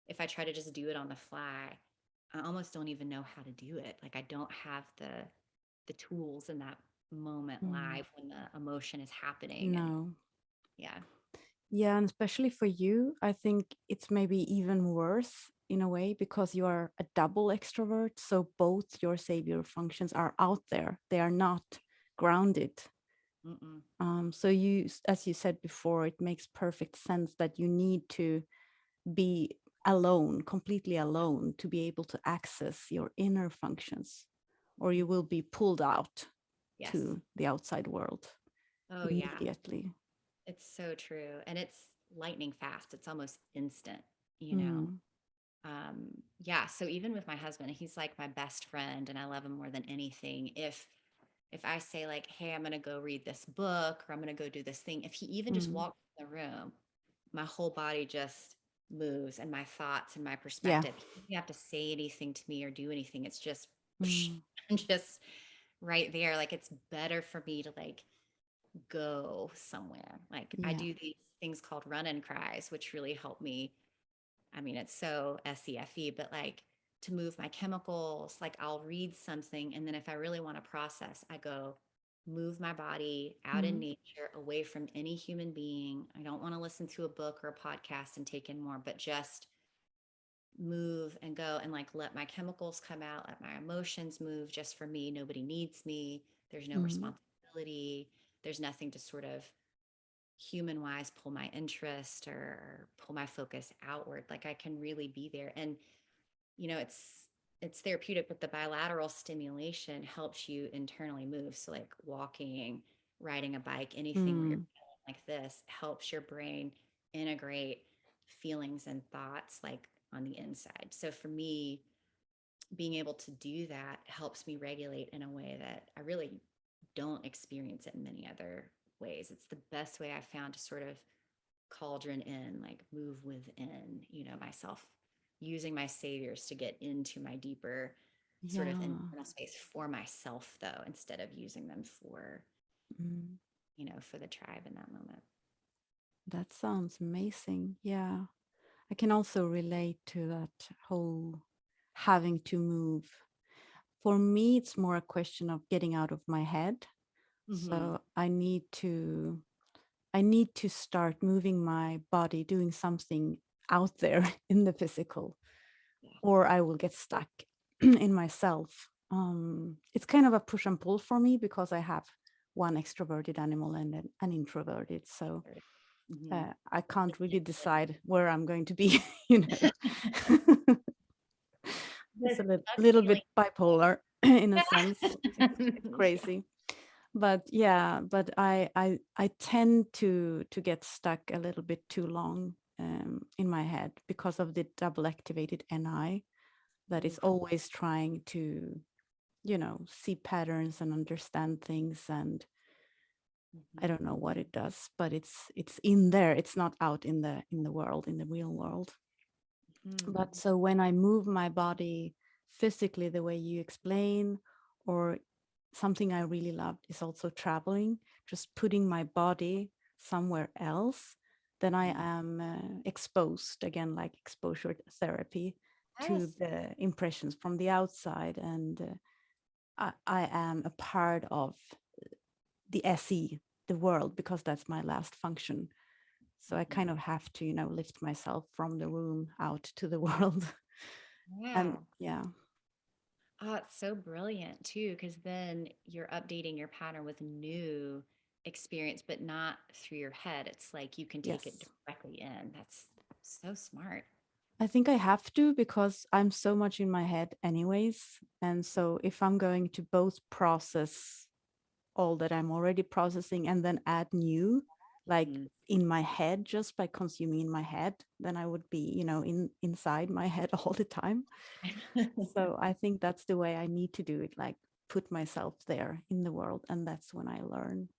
if I try to just do it on the fly. I almost don't even know how to do it. Like I don't have the tools in that moment mm. live when the emotion is happening. And No. yeah. Yeah, and especially for you, I think it's maybe even worse in a way because you are a double extrovert. So both your savior functions are out there, they are not grounded. Mm-mm. So you, as you said before, it makes perfect sense that you need to be alone, completely alone, to be able to access your inner functions, or Mm-hmm. you will be pulled out Yes. to the outside world Oh yeah. immediately. It's so true. And it's lightning fast. It's almost instant, you know. Mm, Yeah. So even with my husband, he's like my best friend and I love him more than anything. If I say like, hey, I'm gonna go read this book or I'm gonna go do this thing, if he even just mm, walks in the room, my whole body just moves and my thoughts and my yeah. perspective. He doesn't have to say anything to me or do anything. It's just Mm, just right there. Like it's better for me to like go somewhere. Like I yeah. do these things called run and cries, which really help me. I mean, it's so SEFE, but like to move my chemicals, like I'll read something. And then if I really want to process, I go move my body out in Mm, nature, away from any human being. I don't want to listen to a book or a podcast and take in more, but just move and go and like let my chemicals come out, let my emotions move just for me. Nobody needs me. There's no mm, responsibility. There's nothing to sort of human wise pull my interest or pull my focus outward. Like I can really be there. And it's therapeutic, but the bilateral stimulation helps you internally move. So like walking, riding a bike, anything where you're mm, like this helps your brain integrate feelings and thoughts like on the inside. So for me, being able to do that helps me regulate in a way that I really don't experience it in many other ways. It's the best way I've found to sort of cauldron in, like move within, myself, using my saviors to get into my deeper sort of yeah. internal space for myself, though, instead of using them Mm. for the tribe in that moment. That sounds amazing. Yeah. I can also relate to that whole having to move. For me, it's more a question of getting out of my head. Mm-hmm. So I need to start moving my body, doing something out there in the physical, Yeah. or I will get stuck in myself. It's kind of a push and pull for me because I have one extroverted animal and an introverted. So Mm-hmm. I can't really decide where I'm going to be, you know. It's This a gut little feeling. bit bipolar in a sense. It's Yeah. crazy. But yeah, but I tend to get stuck a little bit too long in my head because of the double activated NI that is Oof. always trying to, see patterns and understand things. And I Mhm. don't know what it does, but it's in there. It's not out in the world, in the real world. Mhm. But so when I move my body physically the way you explain, or something I really loved is also traveling, just putting my body somewhere else, then I Mhm. am exposed again, like exposure therapy, to Yes. the impressions from the outside. And I am a part of the SE, the world, because that's my last function. So I Mhm. kind of have to, lift myself from the room out to the world. And Yeah. yeah, Oh, it's so brilliant too, because then you're updating your pattern with new experience, but not through your head. It's like you can take it yes. directly in. That's so smart. I think I have to because I'm so much in my head, anyways. And so if I'm going to both process all that I'm already processing and then add new, like Mhm. in my head, just by consuming in my head, then I would be, inside my head all the time. So I think that's the way I need to do it, like put myself there in the world. And that's when I learn.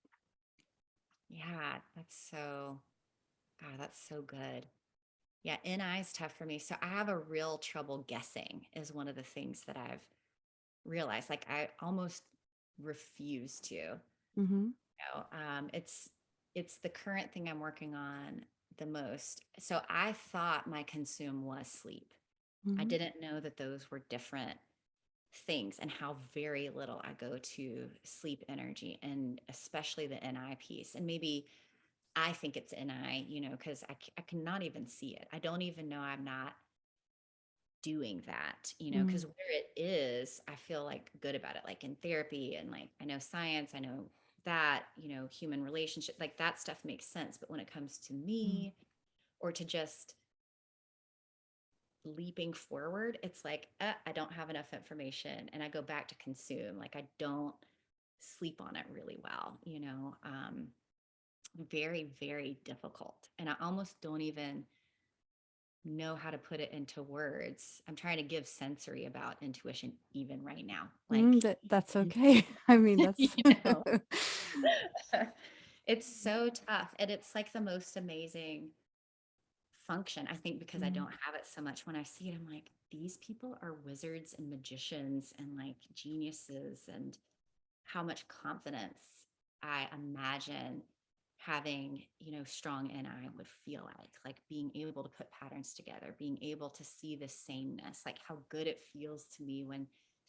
Yeah, that's so good. Yeah, NI is tough for me. So I have a real trouble guessing is one of the things that I've realized. Like I almost refuse to. Mm-hmm. It's the current thing I'm working on the most. So I thought my consume was sleep. I Mm-hmm. didn't know that those were different things and how very little I go to sleep energy and especially the NI piece. And maybe I think it's NI, because I cannot even see it. I don't even know I'm not doing that, because where it is, I feel like good about it, like in therapy and like I know science, I know that, human relationship, like that stuff makes sense. But when it comes to Mm-hmm. me or to just leaping forward, it's like, I don't have enough information and I go back to consume. Like I don't sleep on it really well, very, very difficult. And I almost don't even know how to put it into words. I'm trying to give sensory about intuition even right now. Like, That's okay. I mean, you that's. know, it's so tough. And it's like the most amazing function, I think, because I Mm, don't have it so much. When I see it, I'm like, these people are wizards and magicians and like geniuses, and how much confidence I imagine having, strong NI would feel like being able to put patterns together, being able to see the sameness, like how good it feels to me when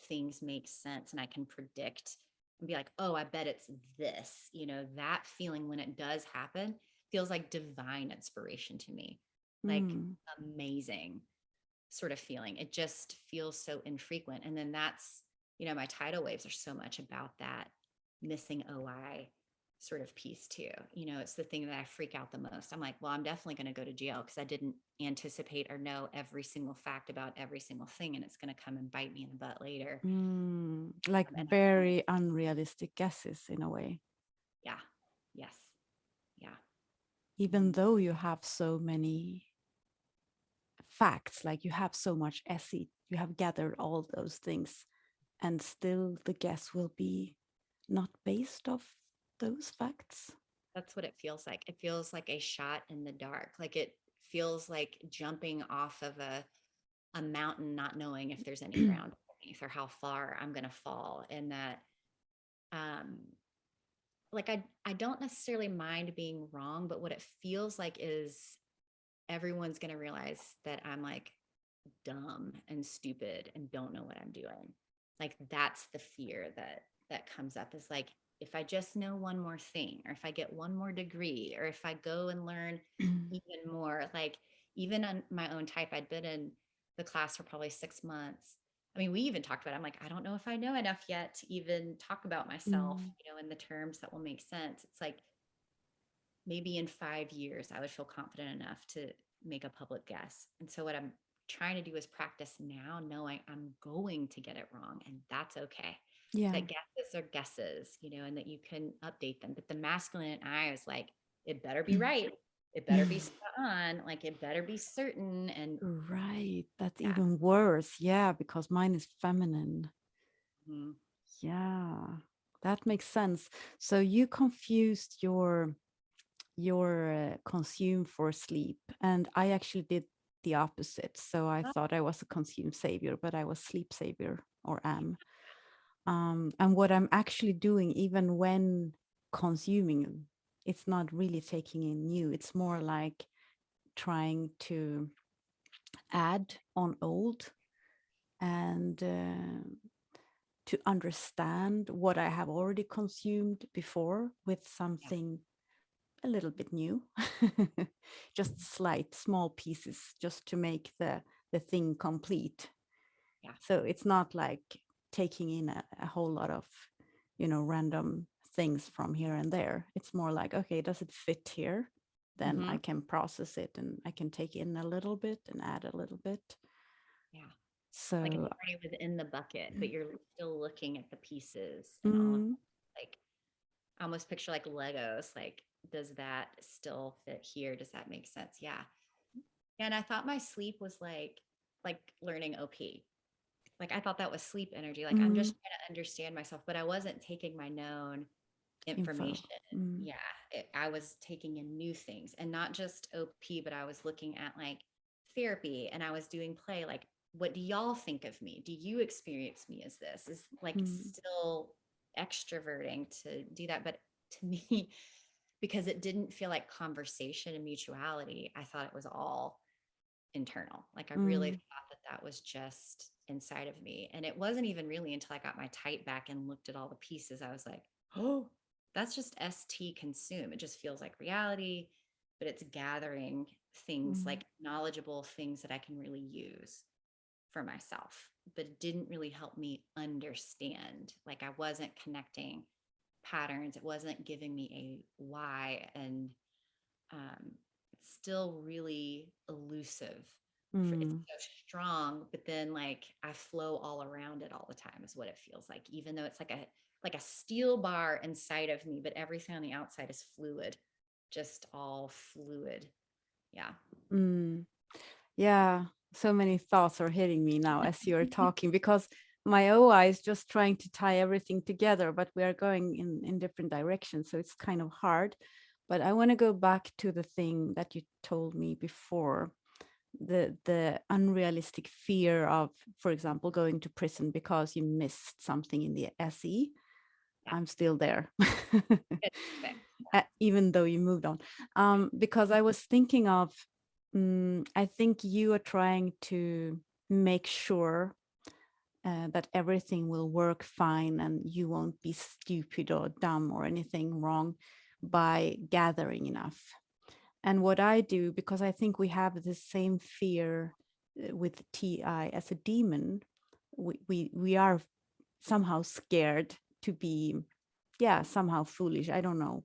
things make sense and I can predict and be like, oh, I bet it's this, that feeling when it does happen feels like divine inspiration to me, like mm, amazing sort of feeling. It just feels so infrequent. And then that's, my tidal waves are so much about that missing OI sort of piece too. It's the thing that I freak out the most. I'm like, well, I'm definitely going to go to jail because I didn't anticipate or know every single fact about every single thing. And it's going to come and bite me in the butt later. like And I don't, very unrealistic guesses in a way, yeah, yes, yeah. even Mhm. though you have so many facts, like you have so much essay, you have gathered all those things, and still the guess will be not based off those facts. That's what it feels like. It feels like a shot in the dark. Like it feels like jumping off of a mountain, not knowing if there's any ground underneath or how far I'm going to fall. And that, um, like I don't necessarily mind being wrong, but what it feels like is everyone's going to realize that I'm like dumb and stupid and don't know what I'm doing. Like that's the fear that comes up is like if I just know one more thing, or if I get one more degree, or if I go and learn even more, like even on my own type, I'd been in the class for probably 6 months. I mean, we even talked about it. I'm like, I don't know if I know enough yet to even talk about myself, Mm. in the terms that will make sense. It's like maybe in 5 years, I would feel confident enough to make a public guess. And so what I'm trying to do is practice now, knowing I'm going to get it wrong, and that's okay. Yeah. That guesses are guesses, and that you can update them. But the masculine I is like, it better be right. It better be spot on. Like it better be certain. And Right. That's yeah. even worse. Yeah, because mine is feminine. Mhm. Yeah, that makes sense. So you confused your consume for sleep, and I actually did the opposite. So I thought I was a consume savior, but I was sleep savior, or am. And what I'm actually doing, even when consuming, it's not really taking in new. It's more like trying to add on old and to understand what I have already consumed before with Yeah. something a little bit new, just slight small pieces, just to make the thing complete. Yeah. So it's not like taking in a whole lot of, random things from here and there. It's more like, okay, does it fit here? Then Mm-hmm. I can process it and I can take in a little bit and add a little bit. Yeah. Like it's So, already within the bucket, but you're still looking at the pieces and all of mm, like I almost picture like Legos. Like, does that still fit here? Does that make sense? Yeah. And I thought my sleep was like learning OP. Like I thought that was sleep energy. Like I'm mm, just trying to understand myself, but I wasn't taking my known info. information. Mm, Yeah. I was taking in new things, and not just OP, but I was looking at like therapy, and I was doing play. Like, what do y'all think of me? Do you experience me as this? Is like mm, still extroverting to do that. But to me, because it didn't feel like conversation and mutuality, I thought it was all internal. Like I really mm, thought that that was just inside of me. And it wasn't even really until I got my type back and looked at all the pieces, I was like, oh, that's just ST consume. It just feels like reality, but it's gathering things mm, like knowledgeable things that I can really use for myself, but it didn't really help me understand. Like I wasn't connecting patterns. It wasn't giving me a why. And it's still really elusive. It's mm, so strong, but then like I flow all around it all the time is what it feels like, even though it's like a steel bar inside of me, but everything on the outside is fluid, just all fluid. Yeah. mm. Yeah, so many thoughts are hitting me now as you're talking, because my OI is just trying to tie everything together, but we are going in different directions. So it's kind of hard. But I want to go back to the thing that you told me before, the unrealistic fear of, for example, going to prison because you missed something in the SE. Yeah. I'm still there, Good. Okay. even though you moved on. Because I was thinking of, I think you are trying to make sure that everything will work fine and you won't be stupid or dumb or anything wrong by gathering enough. And what I do, because I think we have the same fear with TI as a demon, we are somehow scared to be, yeah, somehow foolish. I don't know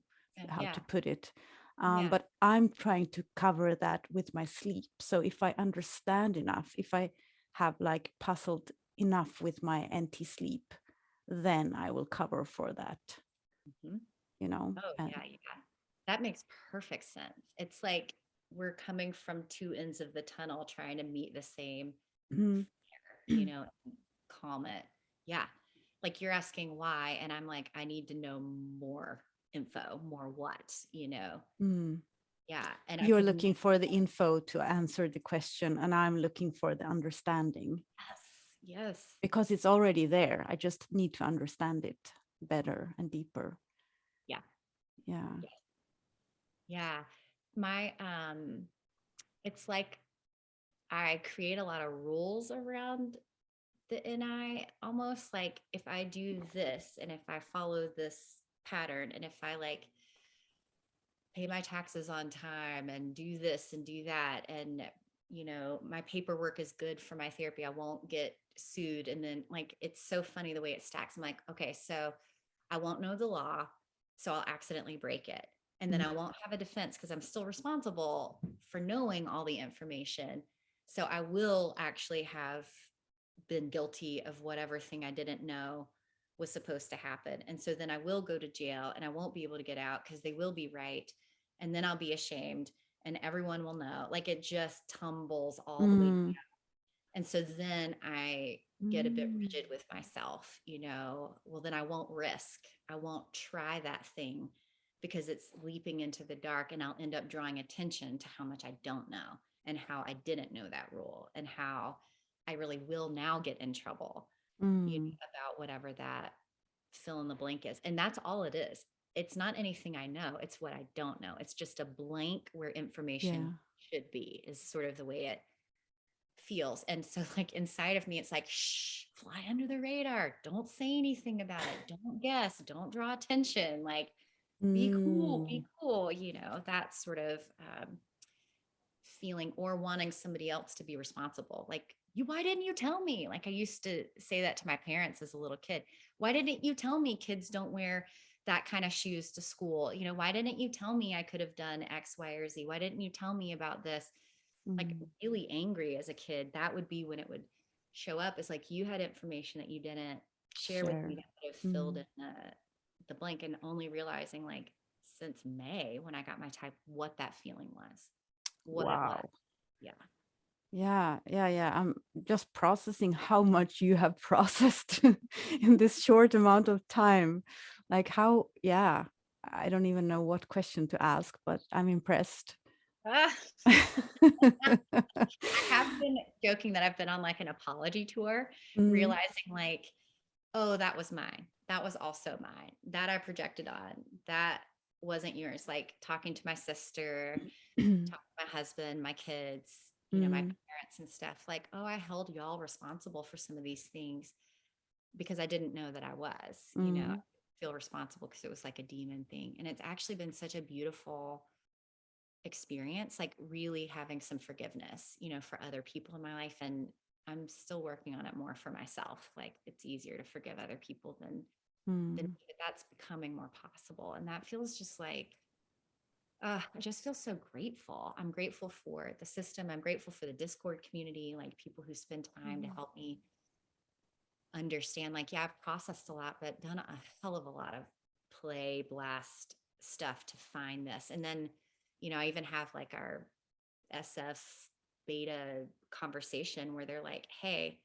how Yeah. to put it. Yeah. But I'm trying to cover that with my sleep. So if I understand enough, if I have like puzzled enough with my NT sleep, then I will cover for that, Mhm. you know. Oh, And yeah. Yeah. That makes perfect sense. It's like we're coming from two ends of the tunnel trying to meet the same mm, you know, calm it. Yeah. Like you're asking why. And I'm like, I need to know more info, more what. mm. Yeah. And I You're could meet. looking for the info to answer the question, and I'm looking for the understanding Yes. Yes. because it's already there. I just need to understand it better and deeper. Yeah. Yeah. Yes. Yeah. My, it's like I create a lot of rules around the NI, almost like if I do this and if I follow this pattern. And if I like pay my taxes on time and do this and do that, and my paperwork is good for my therapy, I won't get sued. And then like, it's so funny the way it stacks. I'm like, okay, so I won't know the law, so I'll accidentally break it. And then I won't have a defense because I'm still responsible for knowing all the information. So I will actually have been guilty of whatever thing I didn't know was supposed to happen. And so then I will go to jail and I won't be able to get out because they will be right. And then I'll be ashamed and everyone will know. Like it just tumbles all the way down. Mm. And so then I get a bit Mm. rigid with myself, well, then I won't risk, I won't try that thing because it's leaping into the dark and I'll end up drawing attention to how much I don't know and how I didn't know that rule and how I really will now get in trouble, Mm. about whatever that fill in the blank is. And that's all it is. It's not anything I know. It's what I don't know. It's just a blank where information Yeah. should be, is sort of the way it feels. And so like inside of me, it's like, shh, fly under the radar. Don't say anything about it. Don't guess. Don't draw attention. Like Mm. be cool, that sort of feeling, or wanting somebody else to be responsible. Like, why didn't you tell me? Like I used to say that to my parents as a little kid. Why didn't you tell me kids don't wear that kind of shoes to school? Why didn't you tell me I could have done X, Y, or Z? Why didn't you tell me about this? Like Mm. really angry as a kid, that would be when it would show up, is like you had information that you didn't share with me Share. that would have filled Mm. in the blank, and only realizing like since May when I got my type what that feeling was, what it was. Wow. Yeah. Yeah, yeah, yeah. I'm just processing how much you have processed in this short amount of time. Like how, yeah, I don't even know what question to ask, but I'm impressed. Ah, I have been joking that I've been on like an apology tour, Mm. realizing like, oh, that was mine. That was also mine. That I projected on. That wasn't yours. Like talking to my sister, talking to my husband, my kids, my Mm. parents and stuff. Like, oh, I held y'all responsible for some of these things because I didn't know that I was, Mm. feel responsible because it was like a demon thing. And it's actually been such a beautiful experience, like really having some forgiveness, for other people in my life. And I'm still working on it more for myself. Like it's easier to forgive other people than Mm. me, but that's becoming more possible. And that feels just like, I just feel so grateful. I'm grateful for the system. I'm grateful for the Discord community, like people who spend time to Mm. help me understand. Like, yeah, I've processed a lot, but done a hell of a lot of play, blast stuff to find this. And then, I even have like our SF beta conversation where they're like, hey,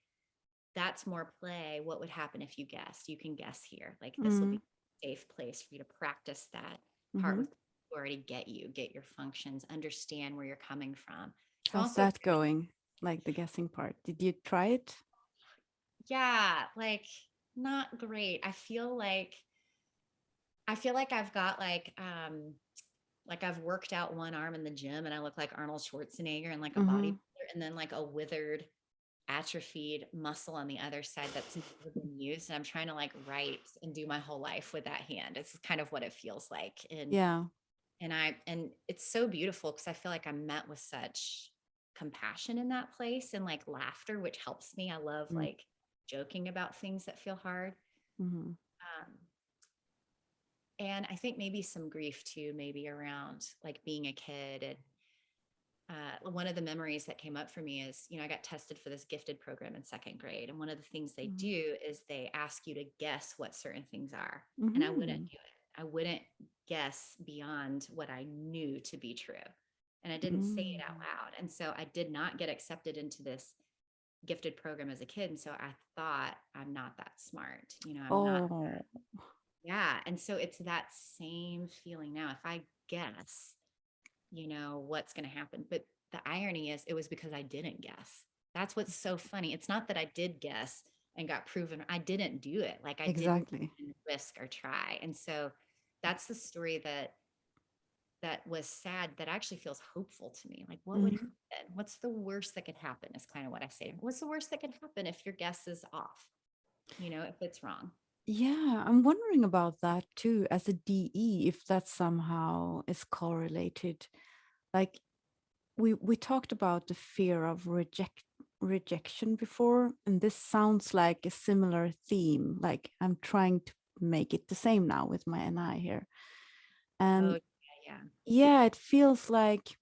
that's more play. What would happen if you guessed? You can guess here. Like, this will be Mm. a safe place for you to practice that part Mhm. with who already get your functions, understand where you're coming from. I'm How's also, that going? Like the guessing part. Did you try it? yeah, like not great. I feel like I've got like I've worked out one arm in the gym and I look like Arnold Schwarzenegger and like a bodybuilder, Mhm. and then like a withered, atrophied muscle on the other side that's never been used. And I'm trying to like write and do my whole life with that hand. It's kind of what it feels like. Yeah. And it's so beautiful because I feel like I'm met with such compassion in that place and like laughter, which helps me. I love Mm. like joking about things that feel hard. Mhm. Um, and I think maybe some grief too, maybe around like being a kid. And one of the memories that came up for me is, I got tested for this gifted program in second grade. And one of the things they Mhm. do is they ask you to guess what certain things are. And I wouldn't Mhm. do it. I wouldn't guess beyond what I knew to be true. And I didn't say it out Mm. loud. And so I did not get accepted into this gifted program as a kid. And so I thought I'm not that smart. I'm not. Oh. Yeah. And so it's that same feeling now. If I guess, what's going to happen. But the irony is, it was because I didn't guess. That's what's so funny. It's not that I did guess and got proven. I didn't do it. Like I didn't Exactly. even risk or try. And so that's the story that was sad, that actually feels hopeful to me. Like, what would Mhm. happen? What's the worst that could happen? Is kind of what I say. What's the worst that could happen if your guess is off? If it's wrong? Yeah, I'm wondering about that too as a DE, if that somehow is correlated. Like we talked about the fear of rejection before, and this sounds like a similar theme. Like I'm trying to make it the same now with my NI here. Oh, And yeah, yeah, it feels like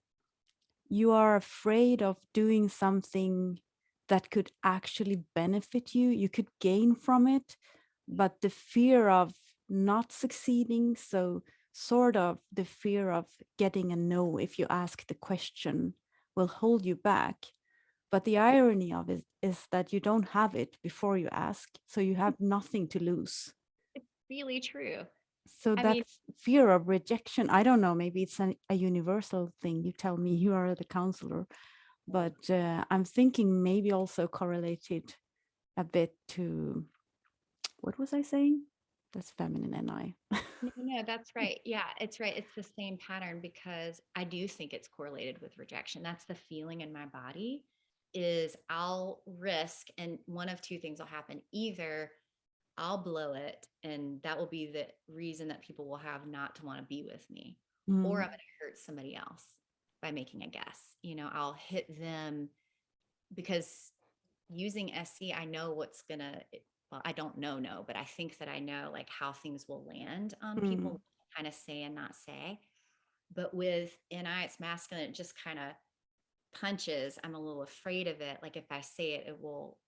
you are afraid of doing something that could actually benefit you, you could gain from it, but the fear of not succeeding, so sort of the fear of getting a no if you ask the question, will hold you back. But the irony of it is that you don't have it before you ask, so you have nothing to lose. really true. So I that mean, fear of rejection, I don't know, maybe it's a universal thing. You tell me, you are the counselor, but I'm thinking maybe also correlated a bit to, what was I saying? That's feminine and I. no, no, that's right. Yeah, it's right. It's the same pattern because I do think it's correlated with rejection. That's the feeling in my body is I'll risk, and one of two things will happen. Either I'll blow it, and that will be the reason that people will have not to want to be with me, or I'm Mm, going to hurt somebody else by making a guess. I'll hit them because using SC, I know what's gonna, well, I don't know, no, but I think that I know like how things will land on mm, people, kind of say and not say. But with NI, it's masculine, it just kind of punches. I'm a little afraid of it. Like if I say it, it will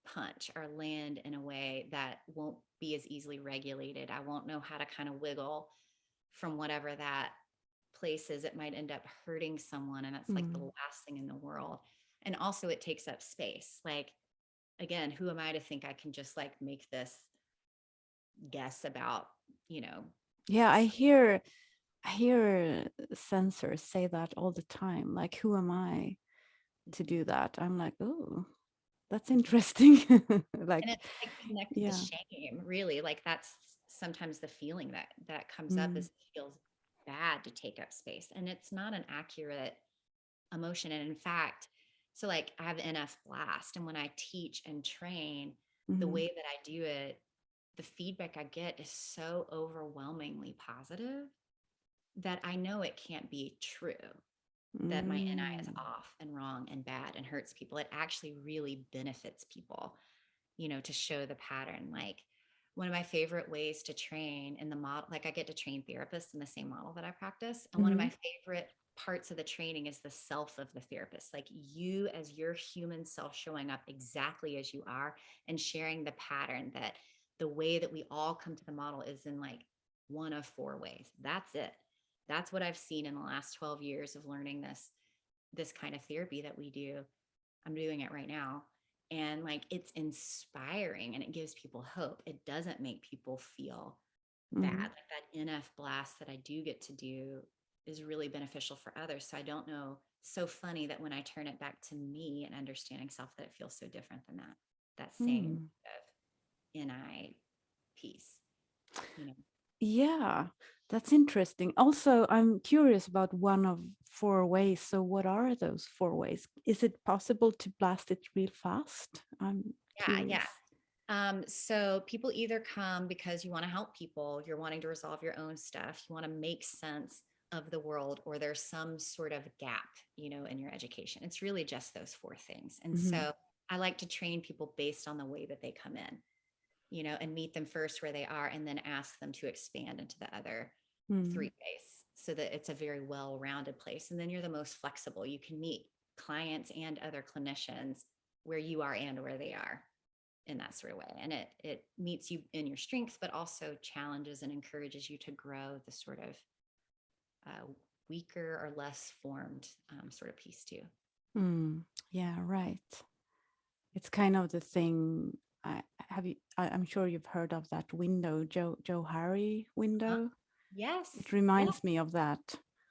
punch or land in a way that won't be as easily regulated. I won't know how to kind of wiggle from whatever that place is. It might end up hurting someone. And that's like the mm, last thing in the world. And also, it takes up space. Like, again, who am I to think I can just like make this guess about, you know, yeah, I hear censors say that all the time. Like, who am I to Mhm. do that? I'm like, oh, that's interesting. And Like, it's like connected to yeah. shame, really. Like that's sometimes the feeling that comes up is Mm, it feels bad to take up space. And it's not an accurate emotion. And in fact, so like I have NF blast. And when I teach and train, the mm, way that I do it, the feedback I get is so overwhelmingly positive that I know it can't be true that my NI is mm, off and wrong and bad and hurts people. It actually really benefits people, to show the pattern. Like one of my favorite ways to train in the model, like I get to train therapists in the same model that I practice. And one of mm, my favorite parts of the training is the self of the therapist, like you as your human self showing up exactly as you are and sharing the pattern that the way that we all come to the model is in like one of four ways. That's it. That's what I've seen in the last 12 years of learning this kind of therapy that we do. I'm doing it right now. And like it's inspiring and it gives people hope. It doesn't make people feel bad. mm. Like that NF blast that I do get to do is really beneficial for others. So I don't know. It's so funny that when I turn it back to me and understanding self, that it feels so different than that same Mm. NI piece, you know. Yeah, that's interesting. Also, I'm curious about one of four ways. So, what are those four ways? Is it possible to blast it real fast? I'm Yeah, curious. yeah. So people either come because you want to help people, you're wanting to resolve your own stuff, you want to make sense of the world, or there's some sort of gap, in your education. It's really just those four things. And Hmm. so I like to train people based on the way that they come in, and meet them first where they are, and then ask them to expand into the other three Mm. ways so that it's a very well-rounded place. And then you're the most flexible. You can meet clients and other clinicians where you are and where they are in that sort of way. And it meets you in your strengths, but also challenges and encourages you to grow the sort of weaker or less formed sort of piece too. Mm. Yeah, right. It's kind of the thing. I'm sure you've heard of that window, Joe Harry Uh, window. yes. It Yeah. reminds me of that.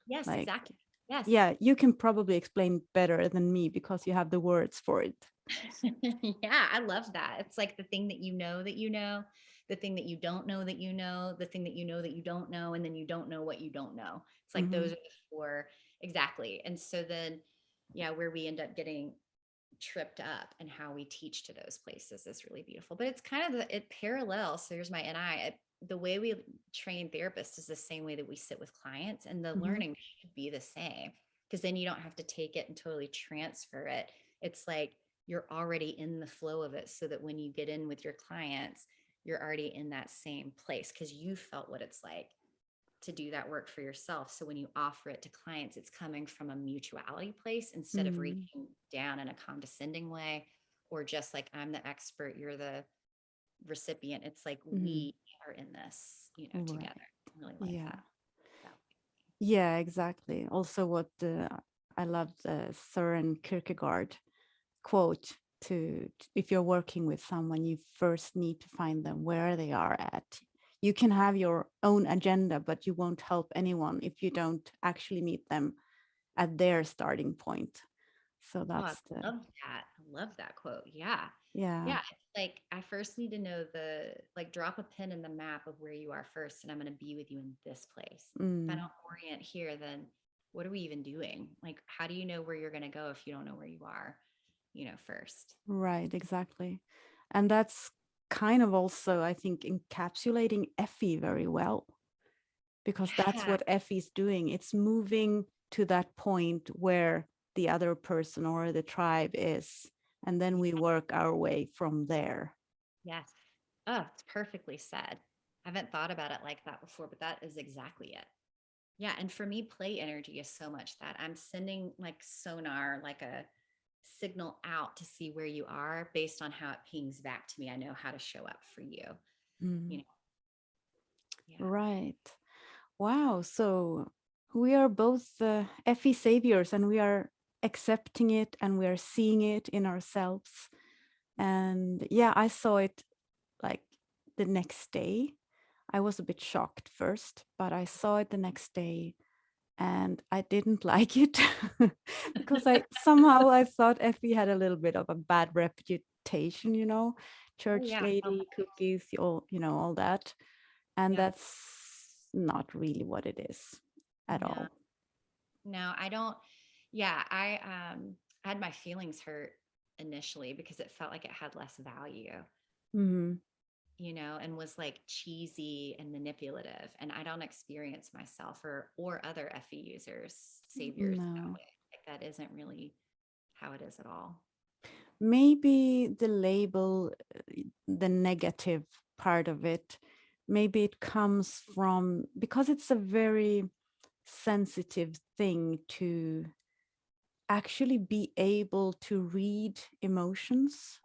Yes, Like, exactly. Yes. yeah, you can probably explain better than me because you have the words for it. Yeah, I love that. It's like the thing that you know that you know, the thing that you don't know that you know, the thing that you know that you don't know, and then you don't know what you don't know. It's like those Hmm. are the four exactly. And so then, yeah, where we end up getting tripped up, and how we teach to those places is really beautiful. But it's kind of it parallels. So here's my NI. The way we train therapists is the same way that we sit with clients, and the Mhm. learning should be the same, because then you don't have to take it and totally transfer it. It's like you're already in the flow of it, so that when you get in with your clients, you're already in that same place because you felt what it's like to do that work for yourself. So when you offer it to clients, it's coming from a mutuality place instead of Mm. reaching down in a condescending way, or just like, I'm the expert, you're the recipient. It's like, Mhm. we are in this, Right. together. I really like Yeah. that. That- Yeah, exactly. Also, what I love the Søren Kierkegaard quote if you're working with someone, you first need to find them where they are at. You can have your own agenda, but you won't help anyone if you don't actually meet them at their starting point. So Oh, I that's the, love that. I love that quote. Yeah. yeah. Yeah. It's like, I first need to know like, drop a pin in the map of where you are first, and I'm going to be with you in this place. If I Mm, don't orient here, then what are we even doing? Like, how do you know where you're going to go if you don't know where you are, first? right, exactly. And that's kind of also, I think, encapsulating Effie very well, because that's Yeah. what Effie's doing. It's moving to that point where the other person or the tribe is, and then we work our way from there. Yes. Oh, it's perfectly said. I haven't thought about it like that before, but that is exactly it. Yeah. And for me, play energy is so much that I'm sending like sonar, like a signal out to see where you are based on how it pings back to me. I know how to show up for you, you Mm, know? Yeah. right. Wow. So we are both Effie saviors, and we are accepting it, and we are seeing it in ourselves. And yeah, I saw it like the next day. I was a bit shocked first, but I saw it the next day and I didn't like it because I thought Effie had a little bit of a bad reputation, Oh, church yeah. lady, cookies, all that. And Yeah. that's not really what it is at No, all. no, I don't. Yeah. I had my feelings hurt initially because it felt like it had less value, Mm, and was like cheesy and manipulative. And I don't experience myself or other FE users, saviors that no. way. Like, that isn't really how it is at all. Maybe the label, the negative part of it, maybe it comes from because it's a very sensitive thing to actually be able to read emotions,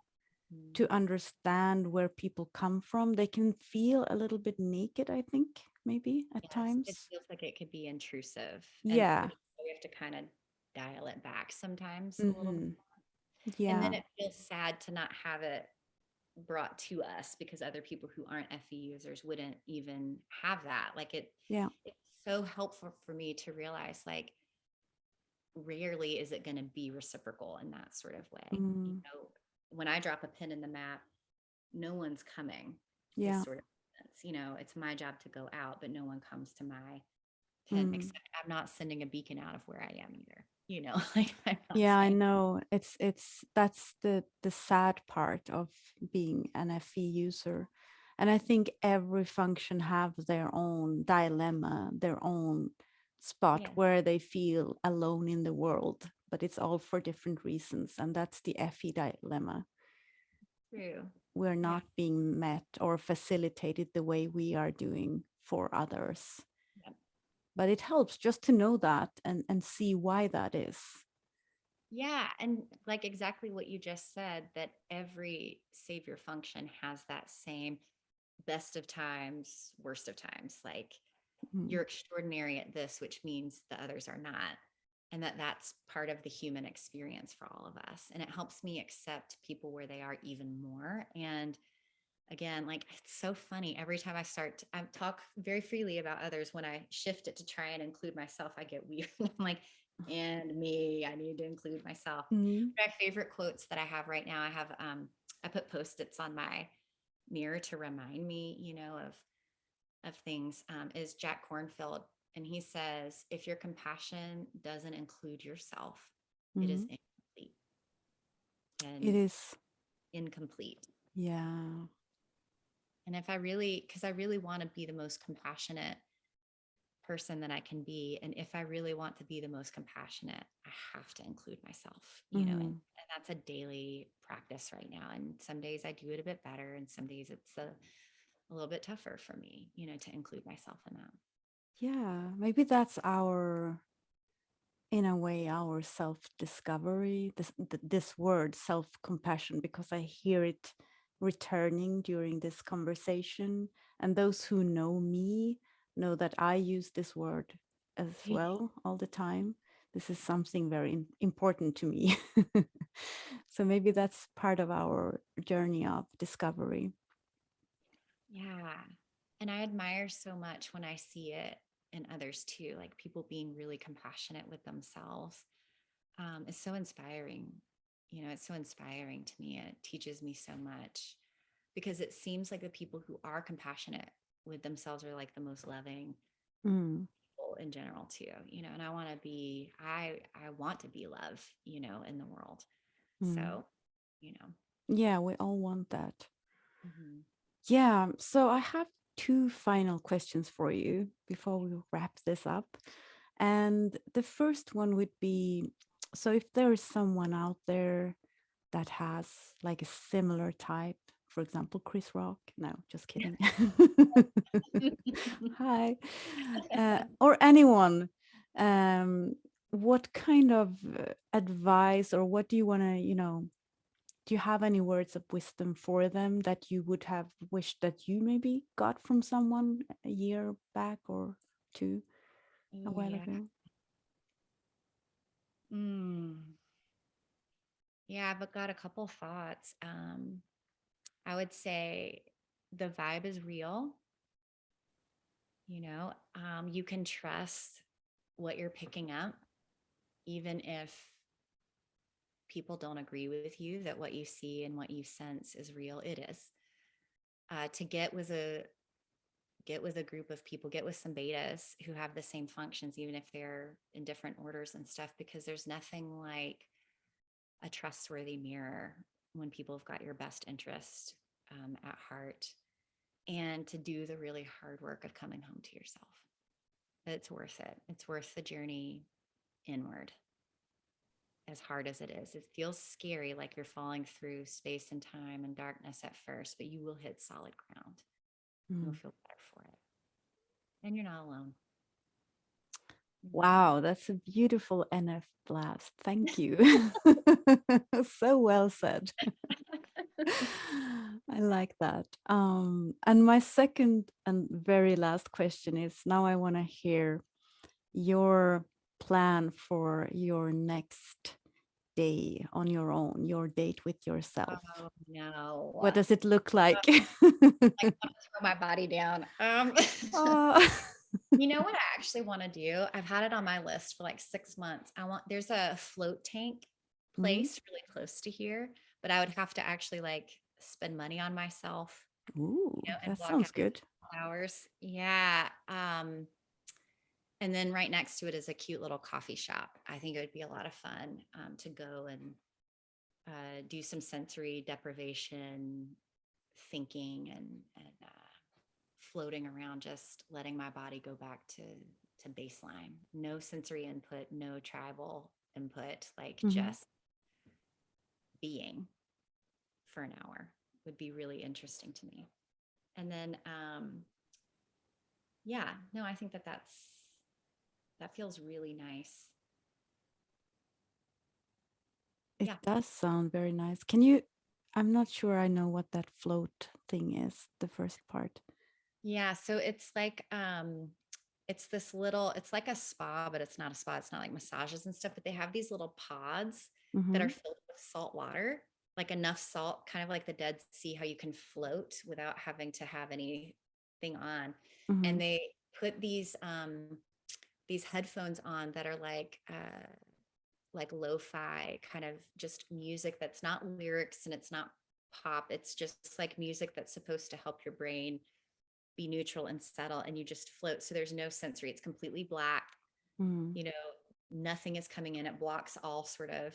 Mm. to understand where people come from. They can feel a little bit naked, I think, maybe at Yes, it times. feels like it could be intrusive, and Yeah. we have to kind of dial it back sometimes a little bit. Hmm. And then Yeah. it feels sad to not have it brought to us, because other people who aren't FE users wouldn't even have that. Like, Yeah. it's so helpful for me to realize, like, rarely is it going to be reciprocal in that sort of way. Mm, When I drop a pin in the map, no one's coming. Is yeah. sort of sense. It's my job to go out, but no one comes to my pin, Mm. except I'm not sending a beacon out of where I am either. Like, I'm not Yeah, I saying, know. It's that's the sad part of being an FE user. And I think every function have their own dilemma, their own spot yeah, where they feel alone in the world, but it's all for different reasons. And that's the FE dilemma. true. We're Yeah. not being met or facilitated the way we are doing for others. Yep. But it helps just to know that and see why that is. Yeah. And like exactly what you just said, that every savior function has that same best of times, worst of times. Like, Mm, you're extraordinary at this, which means the others are not. And that's part of the human experience for all of us. And it helps me accept people where they are even more. And again, like, it's so funny. Every time I talk very freely about others. When I shift it to try and include myself, I get weird. I'm like, and me, I need to include myself. mm, My favorite quotes that I have right now, I put Post-its on my mirror to remind me, of things, is Jack Cornfield. And he says, if your compassion doesn't include yourself, it is mm. incomplete. It and is. incomplete. Yeah. And because I really want to be the most compassionate person that I can be. And if I really want to be the most compassionate, I have to include myself, Mm-hmm. and that's a daily practice right now. And some days I do it a bit better, and some days it's a little bit tougher for me, to include myself in that. Yeah. Maybe that's in a way, our self-discovery, this word self-compassion, because I hear it returning during this conversation. And those who know me know that I use this word as well all the time. This is something very important to me. So maybe that's part of our journey of discovery. Yeah. And I admire so much when I see it in others too, like people being really compassionate with themselves. It's so inspiring. It's so inspiring to me. It teaches me so much because it seems like the people who are compassionate with themselves are like the most loving Mm, people in general too, and I want to be love, in the world. mm. So, you know. Yeah, we all want that. Mhm. Yeah, so I have two final questions for you before we wrap this up. And the first one would be, so if there is someone out there that has like a similar type, for example, Chris Rock, no, just kidding. Hi. Or anyone, um, what kind of advice, or what do you want to, do you have any words of wisdom for them that you would have wished that you maybe got from someone a year back or two, a Oh while yeah. ago? Mm. Yeah, I've got a couple thoughts. I would say the vibe is real. You can trust what you're picking up, even if people don't agree with you, that what you see and what you sense is real. It is. To get with a group of people, get with some betas who have the same functions, even if they're in different orders and stuff, because there's nothing like a trustworthy mirror when people have got your best interest at heart, and to do the really hard work of coming home to yourself. It's worth it. It's worth the journey inward, as hard as it is. It feels scary, like you're falling through space and time and darkness at first, but you will hit solid ground. You'll Mm. feel better for it. And you're not alone. You're not alone. Wow, that's a beautiful NF blast. Thank you. So well said. I like that. And my second and very last question is, now I want to hear your plan for your next day on your own, your date with yourself. Oh no. What does it look like? I want to throw my body down. Oh. You know what I actually want to do? I've had it on my list for like 6 months. There's a float tank Mm. place really close to here, but I would have to actually like spend money on myself, Ooh, and that block sounds out good. hours. Yeah. And then right next to it is a cute little coffee shop. I think it would be a lot of fun to go and do some sensory deprivation thinking, and floating around, just letting my body go back to baseline. No sensory input, no tribal input, like Mhm. just being for an hour would be really interesting to me. And then yeah, no, I think that feels really nice. It Yeah. does sound very nice. Can you? I'm not sure I know what that float thing is, the first part. Yeah, so it's like a spa, but it's not a spa. It's not like massages and stuff, but they have these little pods that are Mhm. filled with salt water, like enough salt, kind of like the Dead Sea, how you can float without having to have anything on. And Mhm. they put these headphones on that are like lo-fi kind of just music that's not lyrics and it's not pop. It's just like music that's supposed to help your brain be neutral and settle, and you just float. So there's no sensory. It's completely black. Mhm. You know, nothing is coming in. It blocks all sort of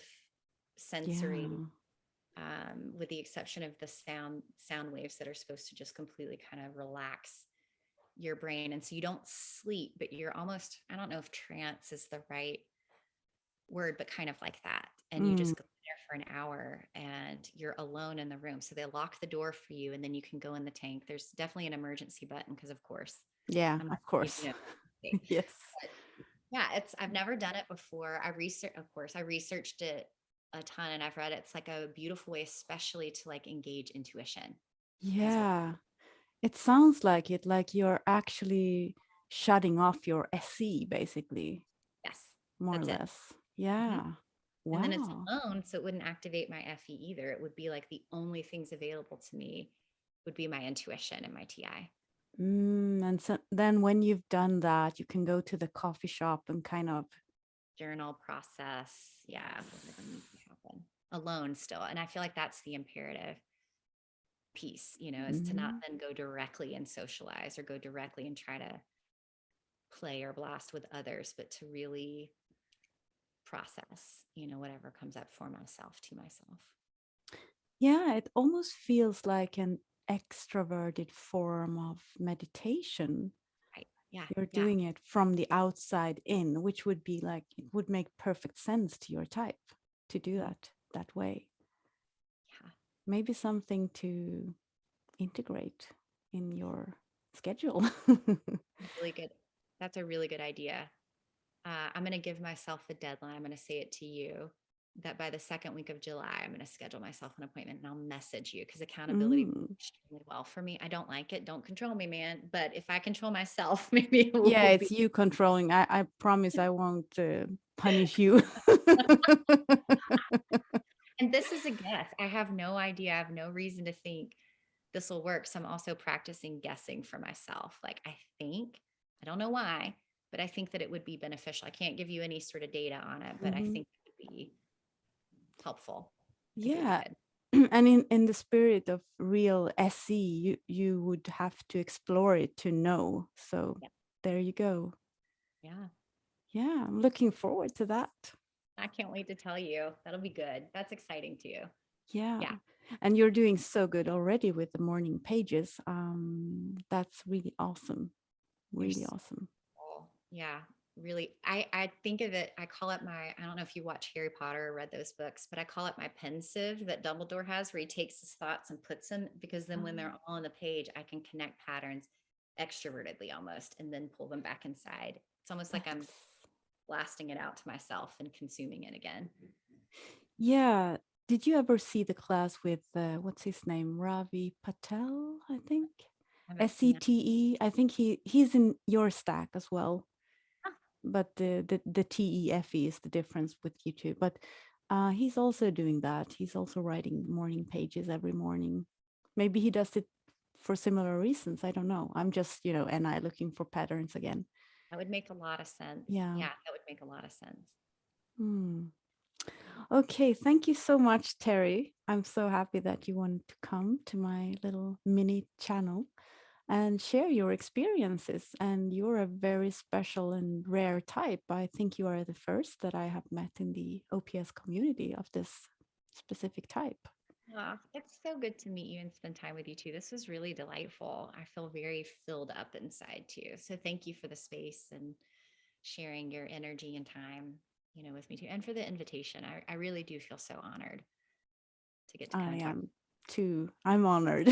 sensory Yeah. with the exception of the sound waves that are supposed to just completely kind of relax your brain. And so you don't sleep, but you're almost, I don't know if trance is the right word, but kind of like that. And you Mm, just go there for an hour and you're alone in the room. So they lock the door for you and then you can go in the tank. There's definitely an emergency button because, of course, yeah, I'm not of going to course. give you an Yes. yeah, I've never done it before. I researched it a ton and I've read it. It's like a beautiful way, especially to like engage intuition as well. Yeah. It sounds like it, like you're actually shutting off your SE, basically, Yes, more or that's it. less. Mhm. Yeah. And then it's Wow. alone, so it wouldn't activate my FE either. It would be like the only things available to me would be my intuition and my TI. And so then when you've done that, you can go to the coffee shop and kind of, Journal process, yeah, whatever yes. needs to happen alone still. And I feel like that's the imperative piece, is to not Mhm. then go directly and socialize or go directly and try to play or blast with others, but to really process, whatever comes up for myself to myself. Yeah, it almost feels like an extroverted form of meditation. Right. Yeah. You're Yeah. doing it from the outside in, which would be like, it would make perfect sense to your type to do Mhm. that way. Yeah. Maybe something to integrate in your schedule. Really good. That's a really good idea. I'm going to give myself a deadline. I'm going to say it to you that by the second week of July, I'm going to schedule myself an appointment and I'll message you because accountability works Mm. extremely well for me. I don't like it. Don't control me, man. But if I control myself, maybe it Yeah, will be. it's you controlling. I promise I won't punish you. And this is a guess. I have no idea. I have no reason to think this will work. So I'm also practicing guessing for myself. Like, I don't know why, but I think that it would be beneficial. I can't give you any sort of data on it, but I Mhm. think it would be helpful. I think it would be Yeah. good. And in the spirit of real SE, you would have to explore it to know. So Yeah. there you go. Yeah. Yeah, I'm looking forward to that. I can't wait to tell you. That'll be good. That's exciting too. Yeah. Yeah. And you're doing so good already with the morning pages. That's really awesome. Really There's awesome. Oh, yeah, really. I think of it, I call it my, I don't know if you watch Harry Potter or read those books, but I call it my pensieve that Dumbledore has where he takes his thoughts and puts them because then when they're all on the page, I can connect patterns extrovertedly almost and then pull them back inside. It's almost like I'm That's blasting it out to myself and consuming it again. yeah. Did you ever see the class with what's his name? Ravi Patel, I think. I haven't seen that. SCTE. I think he's in your stack as well. Ah, But the TEFE is the difference with you two. But he's also doing that. He's also writing morning pages every morning. Maybe he does it for similar reasons. I don't know. I'm just, and I looking for patterns again. that would make a lot of sense. Yeah. Yeah, that would make a lot of sense. Hmm. Okay, thank you so much, Terry. I'm so happy that you wanted to come to my little mini channel and share your experiences. And you're a very special and rare type. I think you are the first that I have met in the OPS community of this specific type. It's so good to meet you and spend time with you too. This was really delightful. I feel very filled up inside too. So thank you for the space and sharing your energy and time, with me too. And for the invitation. I really do feel so honored to get to kind I of talk. am too. I'm honored.